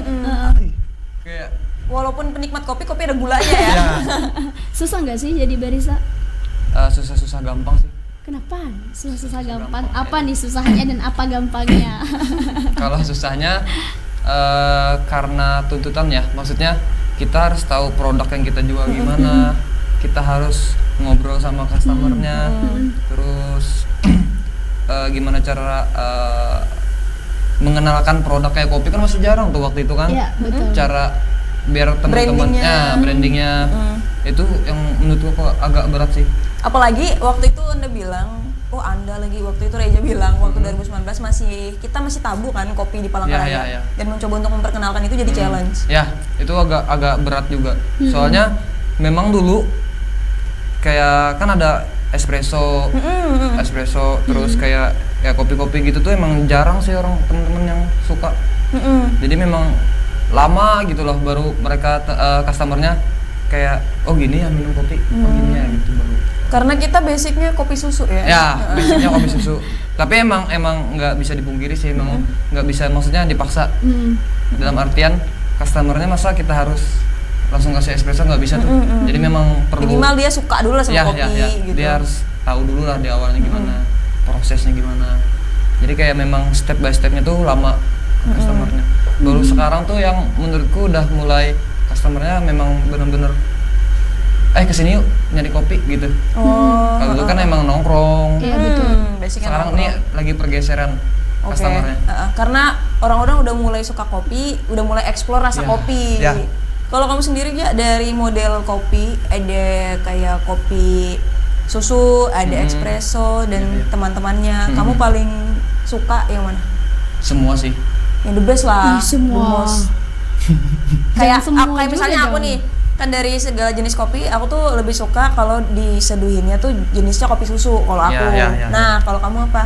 Kayak Walaupun penikmat kopi ada gulanya ya. ya Susah nggak sih jadi barista? susah-susah gampang sih. Kenapa? Susah gampang. Apa nih susahnya dan apa gampangnya? Kalau susahnya karena tuntutan ya, maksudnya kita harus tahu produk yang kita jual gimana, kita harus ngobrol sama customernya, terus gimana cara mengenalkan produk kayak kopi kan masih jarang tuh waktu itu kan. Iya, betul. Cara biar teman-temannya, brandingnya itu yang menurutku kok agak berat sih. Apalagi waktu itu Anda bilang oh Anda lagi waktu itu Reja bilang waktu 2019 kita masih tabu kan kopi di Palangkaraya. Dan mencoba untuk memperkenalkan itu jadi challenge. Ya, itu agak berat juga. Soalnya memang dulu kayak kan ada espresso terus kayak ya kopi-kopi gitu tuh emang jarang sih orang temen-temen yang suka. Jadi memang lama gitu loh baru mereka customernya kayak oh gini ya minum kopi, oh gini ya gitu baru. Karena kita basicnya kopi susu ya. Ya, basicnya kopi susu. Tapi emang nggak bisa dipungkiri sih, emang nggak bisa maksudnya dipaksa. Dalam artian customernya masa kita harus langsung kasih espresso nggak bisa tuh. Jadi memang perlu minimal dia suka dulu lah sama kopi gitu. Dia harus tahu dulu lah di awalnya gimana, prosesnya gimana. Jadi kayak memang step by stepnya tuh lama customernya. Baru sekarang tuh yang menurutku udah mulai customernya memang bener-bener kesini yuk nyari kopi gitu. Kalau dulu kan emang nongkrong. Iya betul. Sekarang nih lagi pergeseran customernya. Karena orang-orang udah mulai suka kopi, udah mulai explore rasa kopi. Kalau kamu sendiri ya dari model kopi ada kayak kopi susu, ada espresso dan teman-temannya. Kamu paling suka yang mana? Semua sih. Yang the best lah. Semua. Kayak misalnya aku nih kan dari segala jenis kopi aku tuh lebih suka kalau diseduhinnya tuh jenisnya kopi susu kalau aku. Nah kalau kamu apa?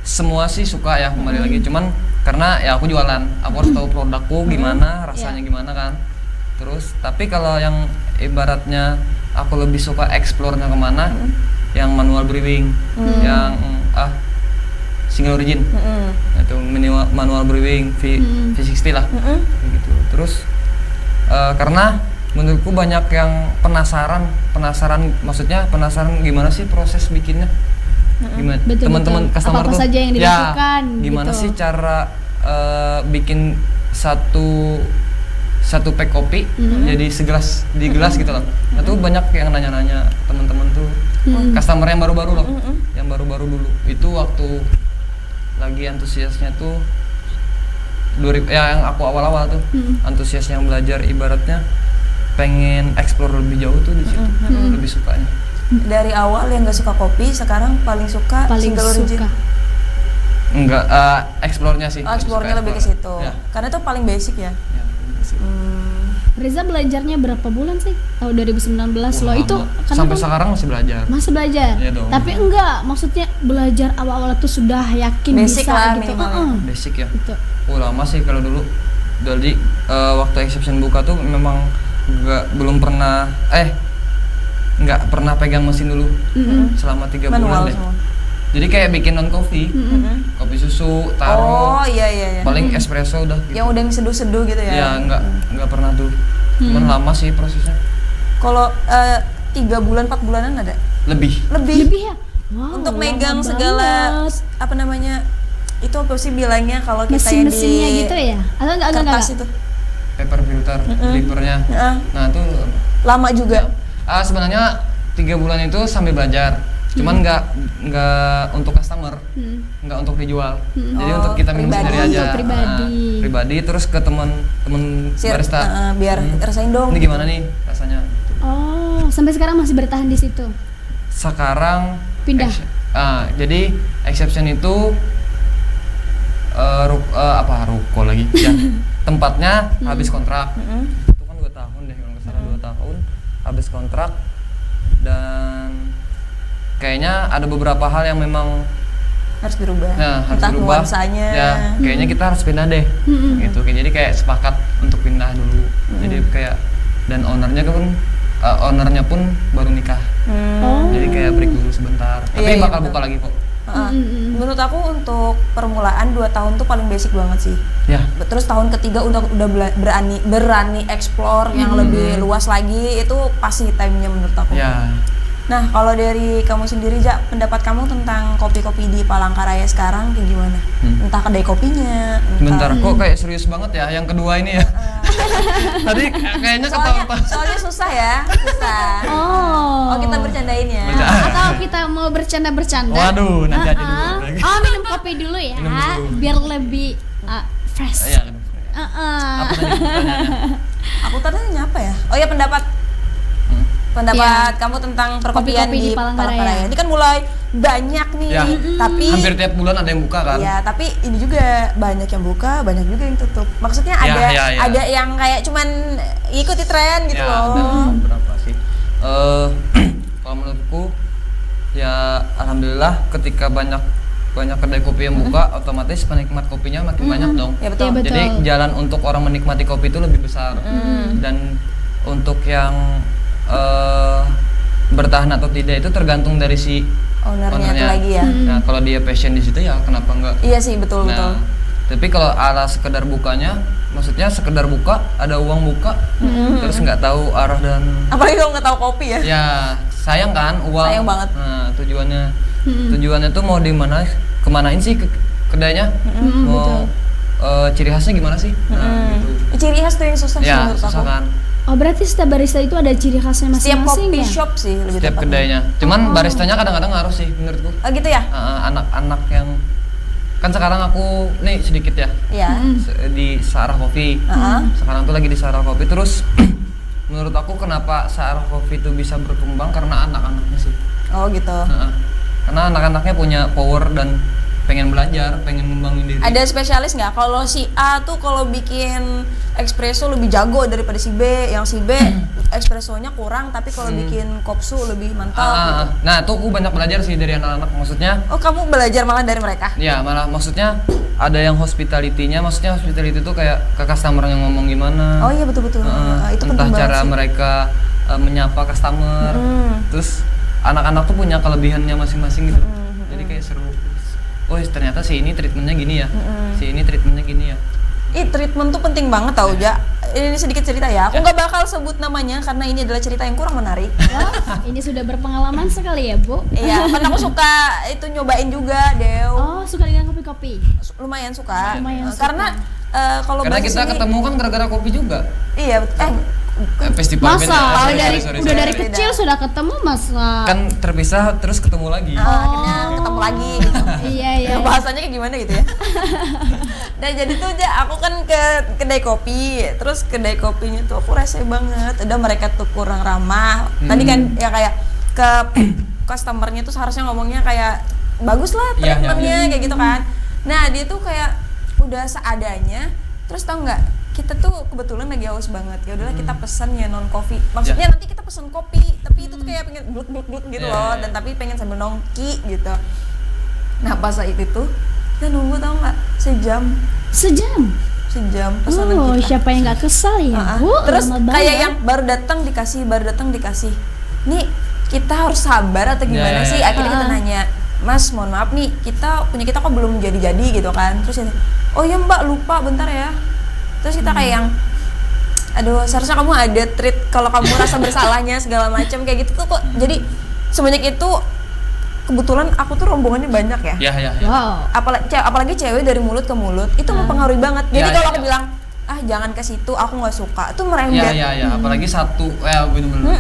Semua sih suka ya kembali lagi, cuman karena ya aku jualan, aku harus tahu produkku gimana, rasanya gimana kan. Terus tapi kalau yang ibaratnya aku lebih suka explore-nya kemana, yang manual brewing, yang single origin, itu manual brewing V60 lah, gitu. Terus karena menurutku banyak yang penasaran maksudnya penasaran gimana sih proses bikinnya. Gimana teman-teman customer apa tuh saja yang dilakukan gimana gitu. sih cara bikin satu pack kopi jadi di gelas gitu loh. Itu banyak yang nanya-nanya teman-teman tuh customer yang baru-baru loh, yang baru-baru dulu itu waktu lagi antusiasnya tuh yang aku awal-awal tuh antusias yang belajar ibaratnya pengen explore lebih jauh tuh di situ lebih sukanya. Dari awal yang nggak suka kopi, sekarang paling suka single origin. Enggak, explore-nya sih. Explore-nya lebih ke situ. Karena itu paling basic ya. Basic. Reza belajarnya berapa bulan sih? Tahun 2019 loh itu kan sampai sekarang masih belajar. Masih belajar. Iya dong. Tapi enggak, maksudnya belajar awal-awal tuh sudah yakin basic bisa lah, gitu. Basic ya. Gitu. Lama sih kalau dulu. Jadi waktu exception buka tuh memang nggak pernah pegang mesin dulu selama 3 bulan deh. Semua. Jadi kayak bikin non coffee, kopi susu, taro, iya. paling espresso udah. Gitu. Yang udah seduh-seduh gitu ya? Ya nggak pernah tuh. Cuman lama sih prosesnya. Kalau 3 bulan 4 bulanan ada? Lebih ya? Wow, untuk megang segala apa namanya itu apa sih bilangnya kalau kita yang mesin-mesinnya gitu ya? Atau enggak? Itu paper filter, drippernya. Nah itu lama juga. Sebenarnya 3 bulan itu sambil belajar, cuman nggak untuk customer, nggak untuk dijual. Jadi untuk kita minum sendiri aja. Pribadi terus ke teman barista. Biar rasain dong. Ini gimana nih rasanya? Oh, sampai sekarang masih bertahan di situ. Sekarang pindah. Jadi exception itu ruko lagi ya. Tempatnya habis kontrak. Itu kan 2 tahun deh kalau nggak salah 2 tahun habis kontrak, dan kayaknya ada beberapa hal yang memang harus dirubah. Harus dirubah. Nuansanya. Ya, kayaknya kita harus pindah deh. Gitu. Jadi kayak sepakat untuk pindah dulu. Jadi kayak dan ownernya pun baru nikah. Jadi kayak break dulu sebentar. Tapi bakal buka lagi kok. Menurut aku untuk permulaan 2 tahun tuh paling basic banget sih. Ya. Terus tahun ketiga udah berani explore yang lebih luas lagi, itu pasti time-nya menurut aku. Ya. Nah, kalau dari kamu sendiri, Ja, pendapat kamu tentang kopi-kopi di Palangkaraya sekarang kayak gimana? Entah kedai kopinya, Bentar, kok kayak serius banget ya yang kedua ini ya? Tadi kayaknya ketawa. Soalnya susah ya, susah. Oh, kita bercandain ya. Atau kita mau bercanda-bercanda? Waduh, nanti aja dulu. Minum kopi dulu ya, biar lebih fresh. Iya, apa tadi pertanyaannya? Aku tanya apa ya? Oh ya, pendapat pendapat kamu tentang perkopian Kopi-kopi di di Palangkaraya. Palangkaraya. Ini kan mulai banyak nih, Ya. tapi Hampir tiap bulan ada yang buka kan. ya, tapi ini juga banyak yang buka, banyak juga yang tutup. Maksudnya Ya, ada ya, ya. ada yang kayak cuman ikuti tren gitu Ya, loh. ada beberapa sih. Kalau menurutku ya alhamdulillah ketika banyak kedai kopi yang buka, otomatis penikmat kopinya makin banyak dong. Ya betul. Iya, betul. Jadi jalan untuk orang menikmati kopi itu lebih besar. Dan untuk yang bertahan atau tidak itu tergantung dari si Ownernya itu lagi ya. Nah, kalau dia passion di situ ya kenapa enggak? Iya sih, betul betul. Nah, tapi kalau ala sekedar bukanya, maksudnya sekedar buka, ada uang buka, terus nggak tahu arah dan Apalagi kalau nggak tahu kopi ya. ya sayang kan uang. Sayang banget. Nah, tujuannya tuh mau kemanain sih kedainya? Mau ciri khasnya gimana sih? Nah, gitu. Ciri khas tuh yang susah sih Ya, menurut susah aku. kan. Oh, berarti setiap barista itu ada ciri khasnya Setiap masing-masing kopi ya? shop sih lebih Setiap tepatnya. kedainya. Cuman baristanya kadang-kadang ngaruh sih menurutku. Oh gitu ya? Anak-anak yang kan sekarang aku nih sedikit ya Iya. di Sarah Coffee. Sekarang tuh lagi di Sarah Coffee terus menurut aku kenapa Sarah Coffee itu bisa berkembang karena anak-anaknya sih. Oh gitu. Karena anak-anaknya punya power dan pengen belajar, pengen ngembangin diri. Ada spesialis nggak? Kalau si A tuh kalau bikin espresso lebih jago daripada si B, yang si B espressonya kurang, tapi kalau bikin kopsu lebih mantap. Gitu. Nah, tuh aku banyak belajar sih dari anak-anak. Maksudnya, Oh, kamu belajar malah dari mereka? ya malah maksudnya ada yang hospitality-nya. Maksudnya hospitality itu kayak ke customer yang ngomong gimana. Oh iya betul-betul. Itu entah penting cara banget sih. mereka menyapa customer. Terus anak-anak tuh punya kelebihannya masing-masing gitu. Jadi kayak seru. Oh ternyata si ini treatmentnya gini ya, si ini treatmentnya gini ya. Treatment tuh penting banget tau, Ja. Ini sedikit cerita ya. Aku nggak bakal sebut namanya karena ini adalah cerita yang kurang menarik. Wah, ini sudah berpengalaman sekali ya, Bu? Iya, kan aku suka itu nyobain juga, Dew. Oh, suka dengan kopi-kopi? Lumayan suka. Lumayan suka. Karena kalau Karena bahas kita ini- ketemu kan gara-gara kopi juga. Iya, Festival Masa? beda. Udah dari sorry. kecil sudah ketemu, masa? Kan terpisah terus ketemu lagi. akhirnya ketemu lagi gitu. Iya, iya. Bahasanya kayak gimana gitu ya. Dan jadi tuh aku kan ke kedai kopi, terus kedai kopinya tuh aku rese banget. Udah mereka tuh kurang ramah. Tadi kan ya kayak ke customernya tuh seharusnya ngomongnya kayak bagus lah Iya, treatmentnya kayak gitu kan. Nah dia tuh kayak udah seadanya. Terus tau nggak? Kita tuh kebetulan lagi haus banget. Ya udahlah kita pesen ya non coffee. Maksudnya nanti kita pesen kopi, tapi itu tuh kayak pengen gluk gitu loh. Dan tapi pengen sambil nongki gitu. Nah pas saat itu kita nunggu tau nggak sejam pesanan Oh, kita. siapa yang nggak kesal ya, Bu? Terus Lama kayak banget. yang baru datang dikasih. Nih kita harus sabar atau gimana Ya, sih? ya, ya. Akhirnya kita nanya, Mas mohon maaf nih kita kok belum jadi gitu kan. Terus ini, oh ya Mbak lupa bentar ya. Terus kita kayak yang aduh seharusnya kamu ada treat kalau kamu rasa bersalahnya segala macam kayak gitu tuh kok. Jadi sebanyak itu kebetulan aku tuh rombongannya banyak ya. Ya. Wow. Apalagi cewek dari mulut ke mulut itu mempengaruhi banget. Jadi Ya, kalau ya, aku ya. bilang jangan ke situ, aku nggak suka, itu merembet. Ya. Apalagi satu, bener-bener.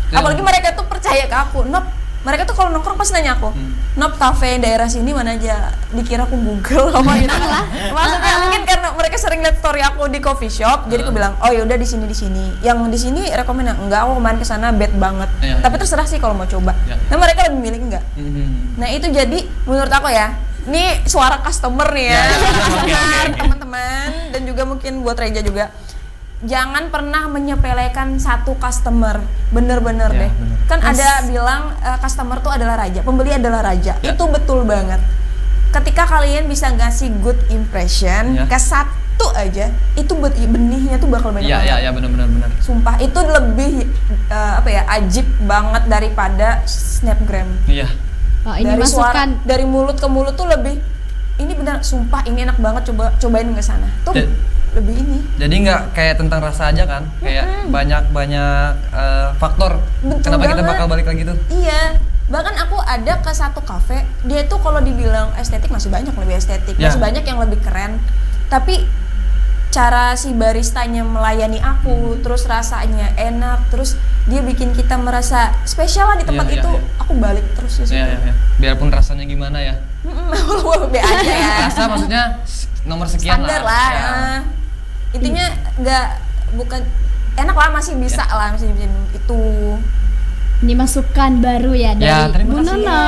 Apalagi mereka tuh percaya ke aku. Nop, mereka tuh kalau nongkrong pasti nanya aku, Nop kafe daerah sini mana aja? Dikira aku Google apa gitu lah. Maksudnya mungkin karena mereka sering lihat story aku di coffee shop, jadi aku bilang, oh yaudah di sini. Yang di sini rekomen yang enggak, aku kemarin kesana bad banget. Ya, Tapi terserah sih kalau mau coba. Ya. Nah mereka lebih milih enggak. Nah itu jadi menurut aku ya, ini suara customer nih ya, customer teman-teman dan juga mungkin buat Reja juga. Jangan pernah menyepelekan satu customer, bener-bener Ya, deh. bener. Kan ada bilang customer tuh adalah raja, pembeli adalah raja. Ya. Itu betul banget. Ketika kalian bisa ngasih good impression Ya. ke satu aja, itu benihnya tuh bakal banyak banget. Ya, bener. Sumpah itu lebih ajib banget daripada snapgram. Iya. Oh, ini Dari suara, masukan. dari mulut ke mulut tuh lebih ini benar, sumpah ini enak banget, cobain ke sana tuh lebih ini. Jadi nggak kayak tentang rasa aja kan, kayak banyak faktor Betul kenapa kita banget. bakal balik lagi tuh. Iya, bahkan aku ada ke satu kafe, dia tuh kalau dibilang estetik masih banyak lebih estetik, Ya. masih banyak yang lebih keren, tapi cara si baristanya melayani aku, terus rasanya enak, terus dia bikin kita merasa spesial lah di tempat Iya, itu, iya. aku balik terus di situ. Ya. Biarpun rasanya gimana ya. Be aja ya. Rasa maksudnya nomor sekian Standar lah. lah. Ya. Intinya bukan enak lah, masih bisa lah, masih bikin itu. Ini masukan baru ya dari Ya, terima Bu kasih. Nono.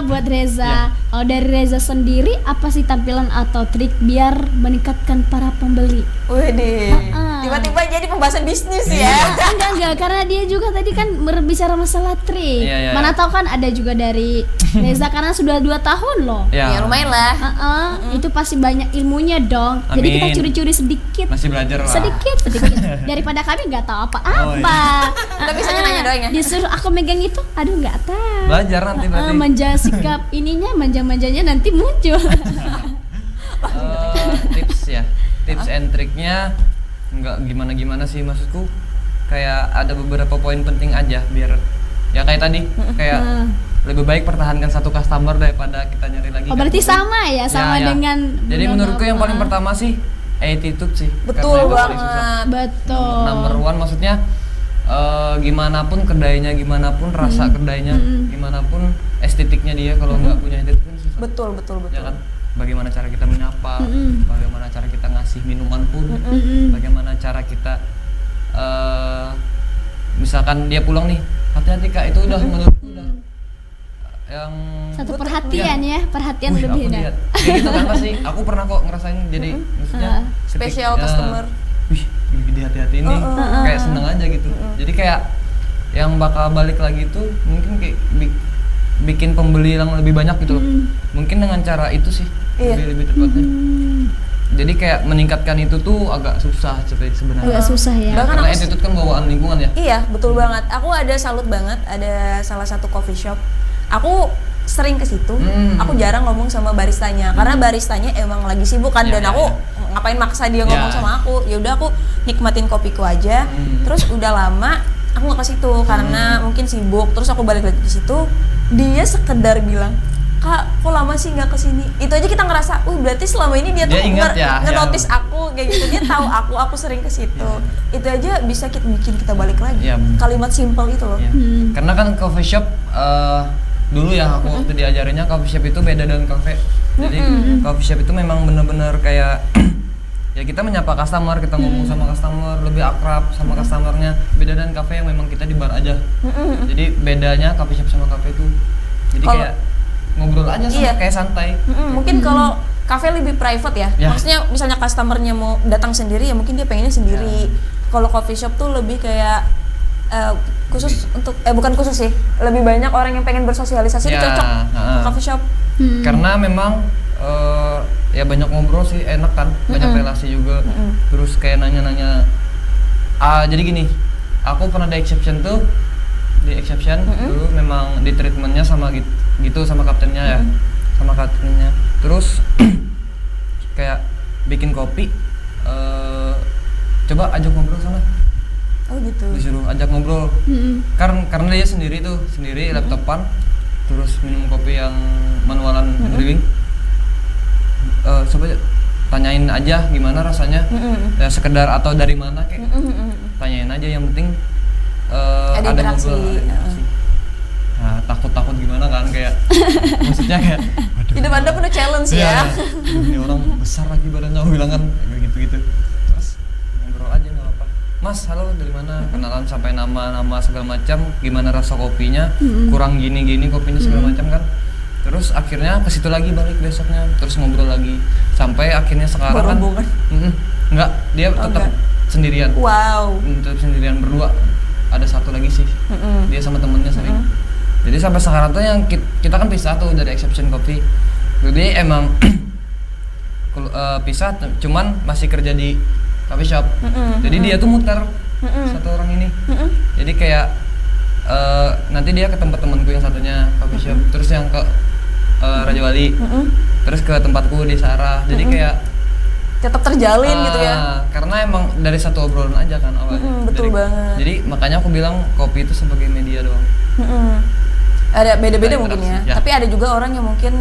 Buat Reza. Kalau dari Reza sendiri apa sih tampilan atau trik biar meningkatkan para pembeli? Widih. Ah. Tiba-tiba jadi pembahasan bisnis Iya. ya. Enggak, karena dia juga tadi kan berbicara masalah trik. Iya. Mana tahu kan ada juga dari Reza karena sudah 2 tahun loh. Ya lumayan lah. Itu pasti banyak ilmunya dong. Jadi kita Amin. curi-curi sedikit. Masih belajar lah. Sedikit daripada kami nggak tahu apa-apa. Tapi bisanya nanya doang ya. Disuruh aku megang itu, aduh nggak tahu. Belajar nanti berarti. Manja sikap ininya, manja-manjanya nanti muncul. Tips ya, tips and triknya nggak gimana-gimana sih, maksudku kayak ada beberapa poin penting aja biar ya kayak tadi kayak lebih baik pertahankan satu customer daripada kita nyari lagi. Oh berarti sama ya, sama Ya. dengan. Jadi Bu Nono. menurutku yang paling pertama sih attitude sih. Betul Karena itu paling susah. banget. Betul. Number one maksudnya gimana pun kedainya, gimana pun rasa kedainya, gimana pun estetiknya dia, kalau nggak punya attitude kan susah. Betul. Ya kan? Bagaimana cara kita menyapa, bagaimana cara kita ngasih minuman pun, bagaimana cara kita misalkan dia pulang nih, hati-hati Kak, itu udah menurutku udah yang Satu perhatian ya, perhatian wih, lebih aku dah. lihat. Kayak gitu kan pasti. Aku pernah kok ngerasain jadi maksudnya Special ketik- customer. Wih, di hati-hati ini kayak seneng aja gitu. Jadi kayak yang bakal balik lagi tuh mungkin kayak bikin pembeli yang lebih banyak gitu loh. Mungkin dengan cara itu sih Iya. lebih tepatnya. Jadi kayak meningkatkan itu tuh agak susah sebenarnya. Agak susah ya. Bahkan Karena aku attitude kan bawaan lingkungan ya. Iya, betul banget. Aku ada salut banget, ada salah satu coffee shop. Aku sering ke situ. Aku jarang ngomong sama baristanya karena baristanya emang lagi sibuk kan Ya, dan ya, aku ya. ngapain maksa dia ngomong Ya. sama aku. Ya udah aku nikmatin kopiku aja. Terus udah lama aku nggak ke situ karena mungkin sibuk. Terus aku balik lagi ke situ, dia sekedar bilang, "Kak, kok lama sih nggak kesini?" Itu aja kita ngerasa, berarti selama ini dia tuh Dia ingat ya, nge-notice ya. aku kayak gitu. Dia tahu aku sering ke situ. Itu aja bisa bikin kita balik lagi. Ya. Kalimat simpel itu loh. Iya. Karena kan coffee shop dulu ya aku waktu diajarinnya coffee shop itu beda dengan cafe. Jadi coffee shop itu memang benar-benar kayak ya kita menyapa customer, kita ngomong sama customer, lebih akrab sama customernya. Beda dengan cafe yang memang kita di bar aja. Jadi bedanya coffee shop sama cafe itu jadi Kalau- kayak ngobrol aja sama Iya. kayak santai. Mungkin kalau kafe lebih private ya. Ya. Maksudnya misalnya customernya mau datang sendiri ya mungkin dia pengennya sendiri. Kalau coffee shop tuh lebih kayak khusus untuk bukan khusus sih. Lebih banyak orang yang pengen bersosialisasi itu Ya, cocok ke heeh. coffee shop. Karena memang ya banyak ngobrol sih, enak kan, banyak relasi juga. Terus kayak nanya-nanya. Jadi gini, aku pernah di exception tuh, dulu memang di treatmentnya sama gitu sama kaptennya ya, sama kaptennya. Terus kayak bikin kopi, coba ajak ngobrol sana. Oh gitu. Disuruh ajak ngobrol. Karena dia sendiri laptopan, terus minum kopi yang manualan brewing. Coba tanyain aja gimana rasanya, ya sekedar atau dari mana kayak tanyain aja, yang penting Ada interaksi. ngobrol, ada interaksi. Nah, takut gimana kan kayak maksudnya kayak waduh, Hidup Anda penuh challenge iya, ya. ini orang besar lagi badannya, aku bilang kan kayak gitu terus ngobrol aja nggak apa-apa. Mas, halo, dari mana? Kenalan sampai nama segala macam, gimana rasa kopinya, kurang gini kopinya segala macam kan. Terus akhirnya ke situ lagi balik besoknya, terus ngobrol lagi sampai akhirnya sekarang kan Berhubungan. enggak, dia tetap enggak. sendirian. Wow. Tetap sendirian berdua. Ada satu lagi sih. Dia sama temennya sering. Jadi sampai sekarang tuh yang kita kan pisah tuh dari Exception Coffee. Jadi emang pisah, cuman masih kerja di coffee shop. Jadi dia tuh muter satu orang ini. Jadi kayak nanti dia ke tempat temanku yang satunya coffee shop, terus yang ke Raja Wali, terus ke tempatku di Sarah. Jadi kayak Tetap terjalin gitu ya. karena emang dari satu obrolan aja kan awalnya. Betul banget. Jadi makanya aku bilang kopi itu sebagai media doang. Ada beda-beda Ada mungkin ya. interaksi, ya. Tapi ada juga orang yang mungkin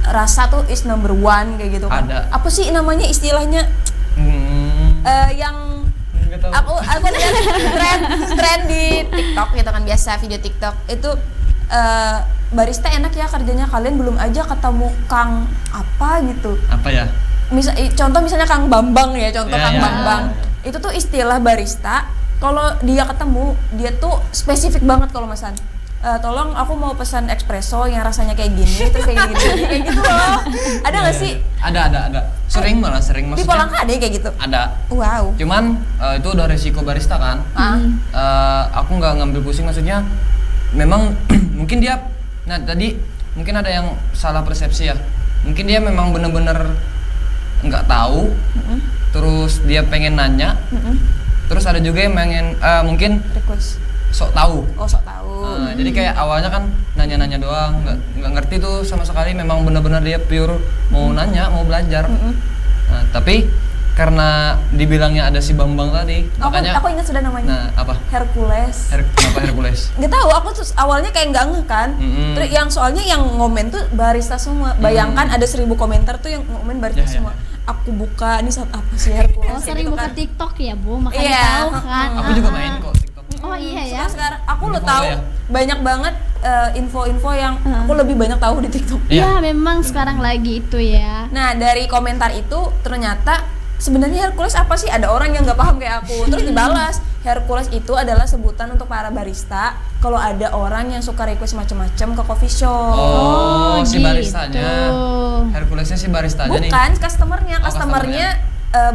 rasa tuh is number one kayak gitu kan. Ada. Apa sih namanya istilahnya yang Nggak tahu. aku lihat tren di TikTok gitu kan, biasa video TikTok itu barista enak ya kerjanya, kalian belum aja ketemu Kang apa gitu. Apa ya? Contoh misalnya Kang Bambang ya, Ya, Kang ya. Bambang. Itu tuh istilah barista kalau dia ketemu, dia tuh spesifik banget kalau pesan. Tolong aku mau pesan espresso yang rasanya kayak gini, terus kayak gini, kayak gitu loh. Ada nggak sih? Ada. Sering Di maksudnya. Palangka ada kayak gitu? Ada. Wow. Cuman itu udah resiko barista kan. Aku nggak ngambil pusing, maksudnya memang mungkin dia, nah tadi mungkin ada yang salah persepsi ya. Mungkin dia memang bener-bener nggak tahu, terus dia pengen nanya, terus ada juga yang pengen mungkin Request. sok tahu. Oh, sok tahu. Jadi kayak awalnya kan nanya-nanya doang, nggak ngerti tuh sama sekali. Memang benar-benar dia pure mau nanya, mau belajar. Nah, tapi karena dibilangnya ada si Bambang tadi, makanya aku ingat sudah namanya. Nah, apa? Hercules. Kenapa Hercules? Nggak tahu, aku tuh awalnya kayak nggak ngeh kan. Terus soalnya yang ngomen tuh barista semua. Bayangkan ada 1000 komentar tuh yang ngomen barista semua. Aku buka, ini saat apa sih Hercules? Oh, sering gitu buka kan. TikTok ya, Bu, makanya Iya. tahu kan. Aku juga main kok TikTok. Oh iya ya. Sekarang aku lo Follow tahu ya? banyak banget info-info yang aku lebih banyak tahu di TikTok. Iya, memang sekarang lagi itu ya. Nah, dari komentar itu ternyata sebenarnya Hercules apa sih? Ada orang yang nggak paham kayak aku. Terus dibalas, Hercules itu adalah sebutan untuk para barista kalau ada orang yang suka request macam-macam ke coffee shop. Oh, si gitu. baristanya. Herculesnya si baristanya nih. Bukan, customernya. Oh, Customernya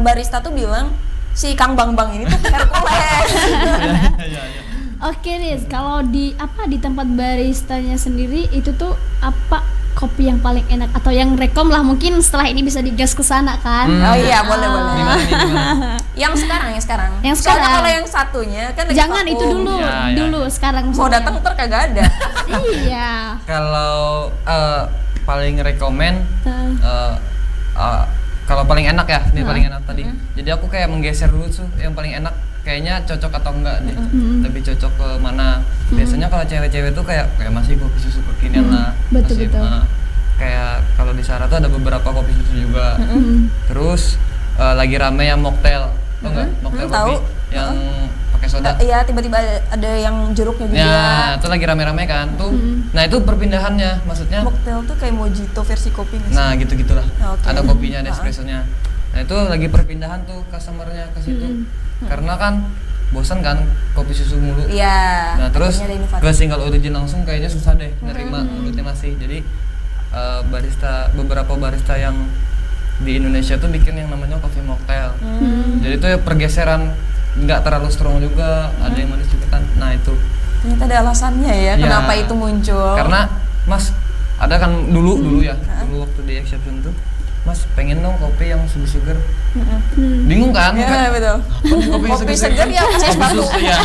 barista tuh bilang si Kang Bang ini tuh Hercules. Iya. Oke Riz, kalau di tempat baristanya sendiri itu tuh apa kopi yang paling enak atau yang rekom lah, mungkin setelah ini bisa digas ke sana kan? Oh iya, boleh. Di mana nih? Yang sekarang. Yang Soalnya sekarang. kalau yang satunya kan lagi Jangan vakum. itu dulu, Ya. sekarang Mau maksudnya. datang ntar kagak ada. Iya. Kalau paling rekomen kalau paling enak ya, ini paling enak tadi. Jadi aku kayak menggeser dulu tuh yang paling enak, kayaknya cocok atau enggak nih. Lebih cocok ke mana? Biasanya kalau cewek-cewek tuh kayak masih kopi susu kekinian lah. Betul. Kayak kalau di Sarah tuh ada beberapa kopi susu juga. Terus lagi rame yang mocktail. Tau enggak? Mocktail Tahu. kopi yang pakai soda. Iya, tiba-tiba ada yang jeruknya juga. Ya, itu lagi rame-rame kan tuh. Nah, itu perpindahannya, maksudnya. Mocktail tuh kayak mojito versi kopi nggak sih? Nah, gitu-gitulah. Oke. Ada kopinya, ada espressonya. Nah, itu lagi perpindahan tuh customernya ke situ. Karena kan bosan kan kopi susu mulu. Iya. Nah, terus akhirnya ada inovatif. ke single origin langsung kayaknya susah deh nerima mulutnya masih. Jadi beberapa barista yang di Indonesia tuh bikin yang namanya coffee mocktail. Jadi tuh ya pergeseran nggak terlalu strong juga, ada yang manis juga kan. Nah, itu. Ternyata ada alasannya ya, Ya. kenapa itu muncul. Karena Mas ada kan dulu ya, dulu waktu di Exception tuh, Mas pengen dong kopi yang sugar. Bingung kan? Iya, betul. Kopi Kopi segar ya pakai es batu. Iya.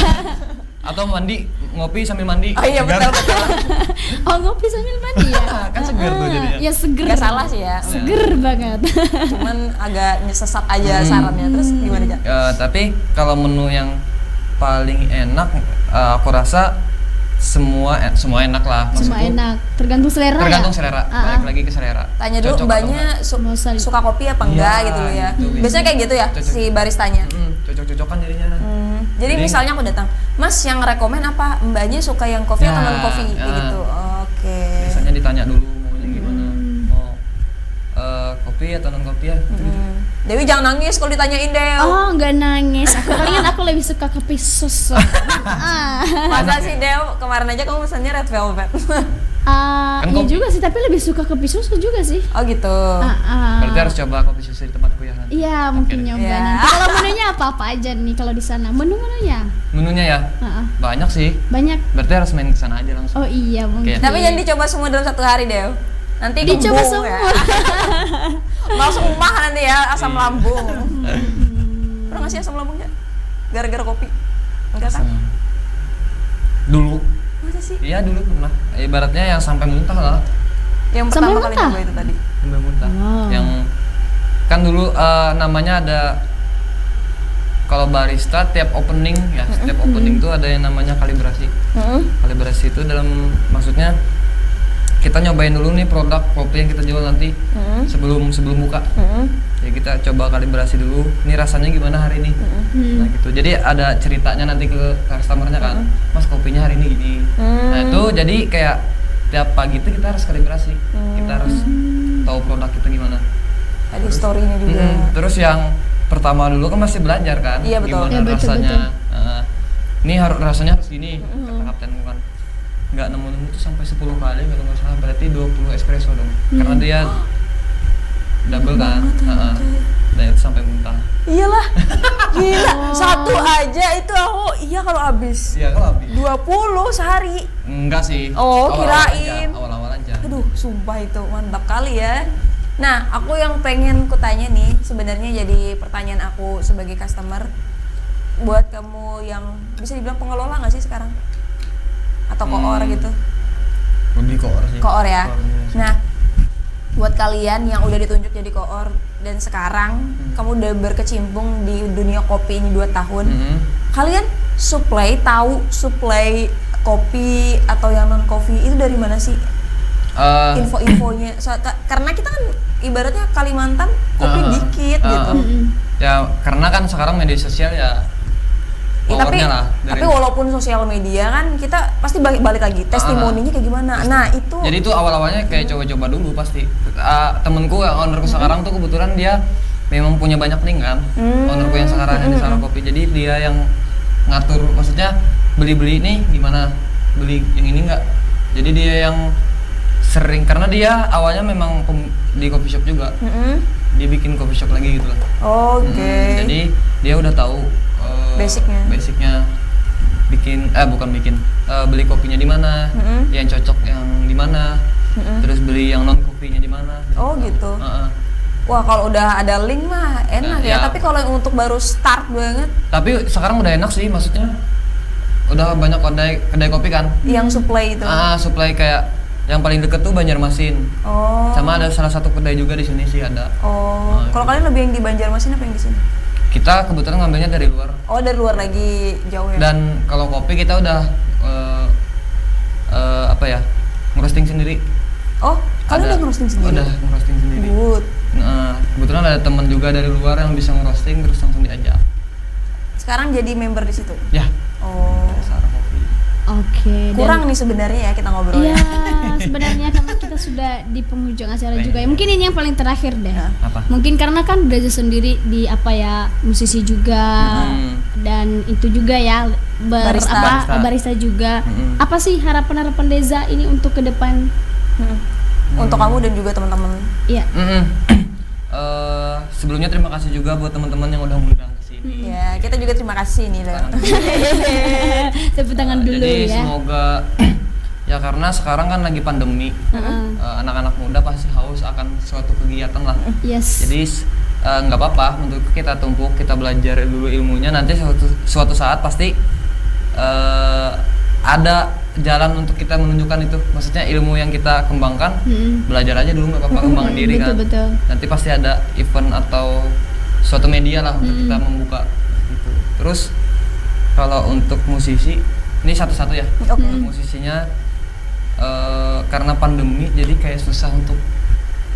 Atau mandi, ngopi sambil mandi. Oh iya, segar. betul. Oh, ngopi sambil mandi ya? Kan segar tuh jadinya. Ya seger. Nggak salah sih ya. Seger banget. Cuman agak sesat aja sarannya. Terus gimana, Jak? Tapi kalau menu yang paling enak, aku rasa semua enak lah. Semua Maksudku, enak, tergantung selera tergantung ya? selera, balik lagi ke selera. Tanya dulu Cocok atau mbaknya enggak. suka kopi apa enggak Iya, gitu loh ya. gitu. Biasanya kayak gitu ya Cocok. si baristanya. Cocok-cocokan jadinya. Jadi misalnya aku datang, Mas yang rekomen apa? Mbaknya suka yang kopi atau non kopi? Kayak gitu. Oke. Biasanya ditanya dulu maunya gimana, mau kopi atau non kopi ya. Gitu-gitu. Dewi jangan nangis kalau ditanyain Dew. Oh, nggak nangis. Aku lebih suka kopi susu. Masa sih Dew? Kemarin aja kamu pesannya red velvet. Kan Iya kopi. juga sih, tapi lebih suka kopi susu juga sih. Oh gitu. Berarti harus coba kopi susu di tempatku ya nanti. Iya, mungkin Oke deh. nyoba Iya. nanti. Kalau menunya apa aja nih kalau di sana? Menu-menunya? Menunya ya banyak sih. Banyak. Berarti harus main ke sana aja langsung. Oh iya, mungkin. Tapi jangan dicoba semua dalam satu hari Dew. Nanti Dicoba kembung semua. ya. Langsung umah nanti ya asam lambung. Pernah nggak sih asam lambung nggak? Gara-gara kopi? Enggak kan? Dulu. Masa sih? Iya dulu pernah. Ibaratnya yang sampai muntah lah. Yang Sampai pertama kali muntah? coba itu tadi. Sampai muntah. Wow. Yang kan dulu namanya ada, kalau barista tiap opening ya, setiap opening tuh ada yang namanya kalibrasi. Kalibrasi itu dalam maksudnya kita nyobain dulu nih produk kopi yang kita jual nanti sebelum buka. Jadi kita coba kalibrasi dulu, ini rasanya gimana hari ini. Nah gitu. Jadi ada ceritanya nanti ke customernya kan, Mas kopinya hari ini gini. Nah itu jadi kayak tiap pagi itu kita harus kalibrasi, kita harus tahu produk kita gimana. Ada story-nya juga. Terus yang pertama dulu kan masih belajar kan, Iya, betul. gimana Iya, betul, rasanya. ini rasanya harus gini kata kapten kan. Nggak nemu tuh sampai 10 kali kalau nggak salah, berarti 20 espresso dong. Karena dia double kan. Dan itu sampai muntah. Iyalah. Gila, satu aja itu aku kalau habis. Iya, kalau habis 20 sehari. enggak sih. Oh, Awal-awal kirain. aja, awal-awal aja. Aduh, sumpah itu mantap kali ya. Nah, aku yang pengen kutanya nih, sebenarnya jadi pertanyaan aku sebagai customer buat kamu yang bisa dibilang pengelola nggak sih sekarang? Atau koor gitu? Lebih koor sih. Koor ya. Koornya sih. Nah, buat kalian yang udah ditunjuk jadi koor dan sekarang kamu udah berkecimpung di dunia kopi ini 2 tahun, kalian supply kopi atau yang non kopi itu dari mana sih? Info-infonya karena kita kan ibaratnya Kalimantan kopi dikit gitu. Ya karena kan sekarang media sosial ya tapi powernya lah tapi walaupun sosial media kan kita pasti balik lagi testimoninya kayak gimana. Nah itu jadi itu awal-awalnya kayak coba-coba dulu pasti. Temenku yang ownerku sekarang tuh kebetulan dia memang punya banyak link kan. Ownerku yang sekarang di Sarah Kopi, jadi dia yang ngatur, maksudnya beli ini gimana, beli yang ini enggak. Jadi dia yang sering, karena dia awalnya memang di coffee shop juga. Dia bikin coffee shop lagi gitu lah. Oke. Jadi dia udah tahu basicnya beli kopinya di mana, yang cocok yang di mana, terus beli yang non kopinya di mana. Gitu. Wah, kalau udah ada link mah enak ya. Tapi kalau yang untuk baru start banget. Tapi sekarang udah enak sih, maksudnya udah banyak kedai kopi kan. Yang supply itu. Supply kayak yang paling deket tuh Banjarmasin. Sama ada salah satu kedai juga di sini sih ada. Kalau kalian lebih yang di Banjarmasin apa yang di sini? Kita kebetulan ngambilnya dari luar. Dari luar lagi jauh ya. Dan kalau kopi kita udah ngerosting sendiri. Kalian udah ngerosting sendiri? Udah ngerosting sendiri. Good. Nah, kebetulan ada teman juga dari luar yang bisa ngerosting terus langsung diajak. Sekarang jadi member di situ? Ya. Dari Sarah Kopi. Oke. Kurang nih sebenarnya ya kita ngobrol. Iya, sebenarnya karena kita sudah di penghujung acara juga ya. Mungkin ini yang paling terakhir deh. Apa? Mungkin karena kan Deza sendiri di musisi juga dan itu juga ya barista juga. Apa sih harapan Deza ini untuk ke depan? Untuk kamu dan juga teman-teman. Iya. Sebelumnya terima kasih juga buat teman-teman yang udah ngundang ke sini. Ya, kita juga terima kasih nih. Tepuk tangan dulu jadi ya. Semoga ya karena sekarang kan lagi pandemi, anak-anak muda pasti haus akan suatu kegiatan lah. Yes. Jadi nggak apa-apa untuk kita tumpuk, kita belajar dulu ilmunya, nanti suatu saat pasti ada jalan untuk kita menunjukkan itu. Maksudnya ilmu yang kita kembangkan, belajar aja dulu nggak apa-apa, kembangin diri kan. Betul. Nanti pasti ada event atau suatu media lah untuk kita membuka gitu. Terus kalau untuk musisi, ini satu-satu ya. Untuk musisinya karena pandemi jadi kayak susah untuk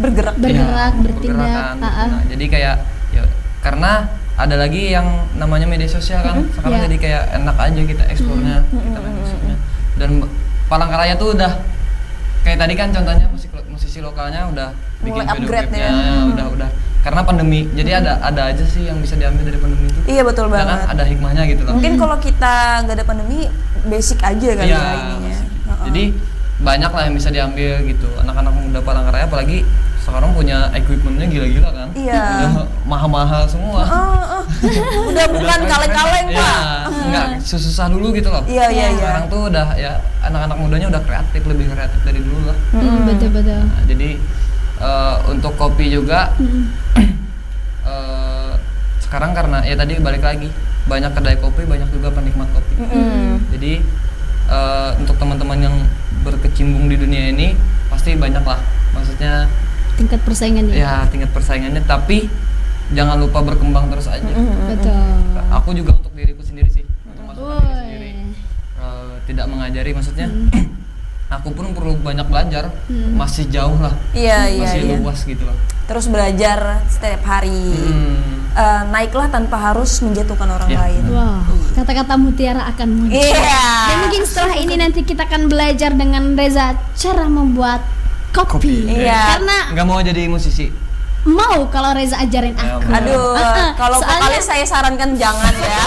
bergerak, bertindak. Nah, jadi kayak ya karena ada lagi yang namanya media sosial kan. Sekarang jadi kayak enak aja kita eksplornya, kita main musiknya. Dan Palangkaraya tuh udah kayak tadi kan contohnya musisi lokalnya udah bikin video-klipnya, udah karena pandemi. Jadi ada aja sih yang bisa diambil dari pandemi itu. Iya, betul banget. Kan ada hikmahnya gitu loh. Mungkin kalau kita nggak ada pandemi, basic aja kali ya ininya. Jadi banyak lah yang bisa diambil gitu. Anak-anak muda Palangkaraya apalagi sekarang punya equipmentnya gila-gila kan. Iya. Udah mahal-mahal semua. Udah bukan kaleng-kaleng Pak. Enggak susah dulu gitu loh. Iya. Sekarang tuh udah ya anak-anak mudanya udah lebih kreatif dari dulu lah. Betul. Nah, jadi untuk kopi juga sekarang karena ya tadi balik lagi banyak kedai kopi, banyak juga penikmat kopi. Jadi untuk teman-teman yang berkecimpung di dunia ini pasti banyak lah, maksudnya tingkat persaingannya. Ya tingkat persaingannya, tapi jangan lupa berkembang terus aja. Betul. Aku juga untuk diriku sendiri sih, untuk masukan diri sendiri, tidak mengajari, maksudnya aku pun perlu banyak belajar, masih jauh lah, masih luas gitu lah. Terus belajar setiap hari, naiklah tanpa harus menjatuhkan orang lain. Wow, kata-kata mutiara akan muncul. Dan mungkin setelah ini nanti kita akan belajar dengan Reza cara membuat kopi. Karena nggak mau jadi musisi. Mau kalau Reza ajarin aku. Aduh, kalau vokalis saya sarankan jangan ya.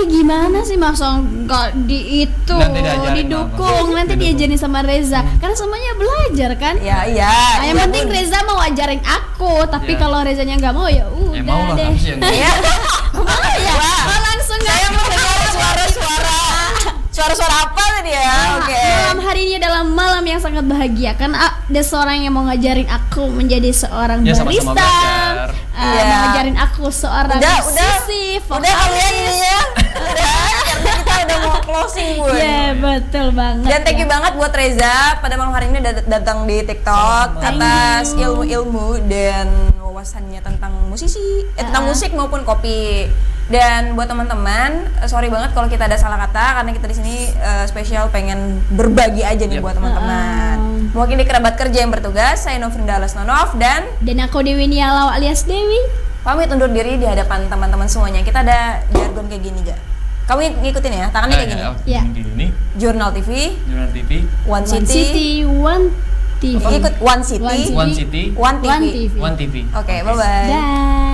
Gimana sih masa nggak di itu Nanti diajarin didukung, sama- nanti didukung. diajarin sama Reza. Karena semuanya belajar kan. Iya. Nah, yang Iya, penting Bun. Reza mau ajarin aku, tapi Iya. kalau Rezanya nggak mau ya udah mau lah deh. tapi sih yang Iya. Ya, oh, langsung Saya nggak mau dengar suara-suara apa tadi ya? Oke. Malam hari ini adalah malam yang sangat bahagia kan ada seorang yang mau ngajarin aku menjadi seorang Ya, sama-sama barista. belajar. Iya. Mau ngajarin aku seorang Udah, musisi, udah kalian ini ya. Udah, karena kita udah mau closing, Bun. Iya, betul banget. Dan thank you ya. banget buat Reza pada malam hari ini udah datang di TikTok atas ilmu-ilmu dan wawasannya tentang tentang musik maupun kopi. Dan buat teman-teman, sorry banget kalau kita ada salah kata karena kita di sini spesial pengen berbagi aja nih buat teman-teman. Mewakili kerabat kerja yang bertugas, saya Novrinda Lesnonov dan aku Dewi Nialaw alias Dewi. pamit undur diri di hadapan teman-teman semuanya. Kita ada jargon kayak gini, Ga. Kamu ngikutin ya, tangannya kayak gini. Ya. Ini Jurnal TV, Jurnal TV, One One City, City, One TV. ikut One City, One One City, One TV. One TV. One TV. Oke, bye-bye. Dah.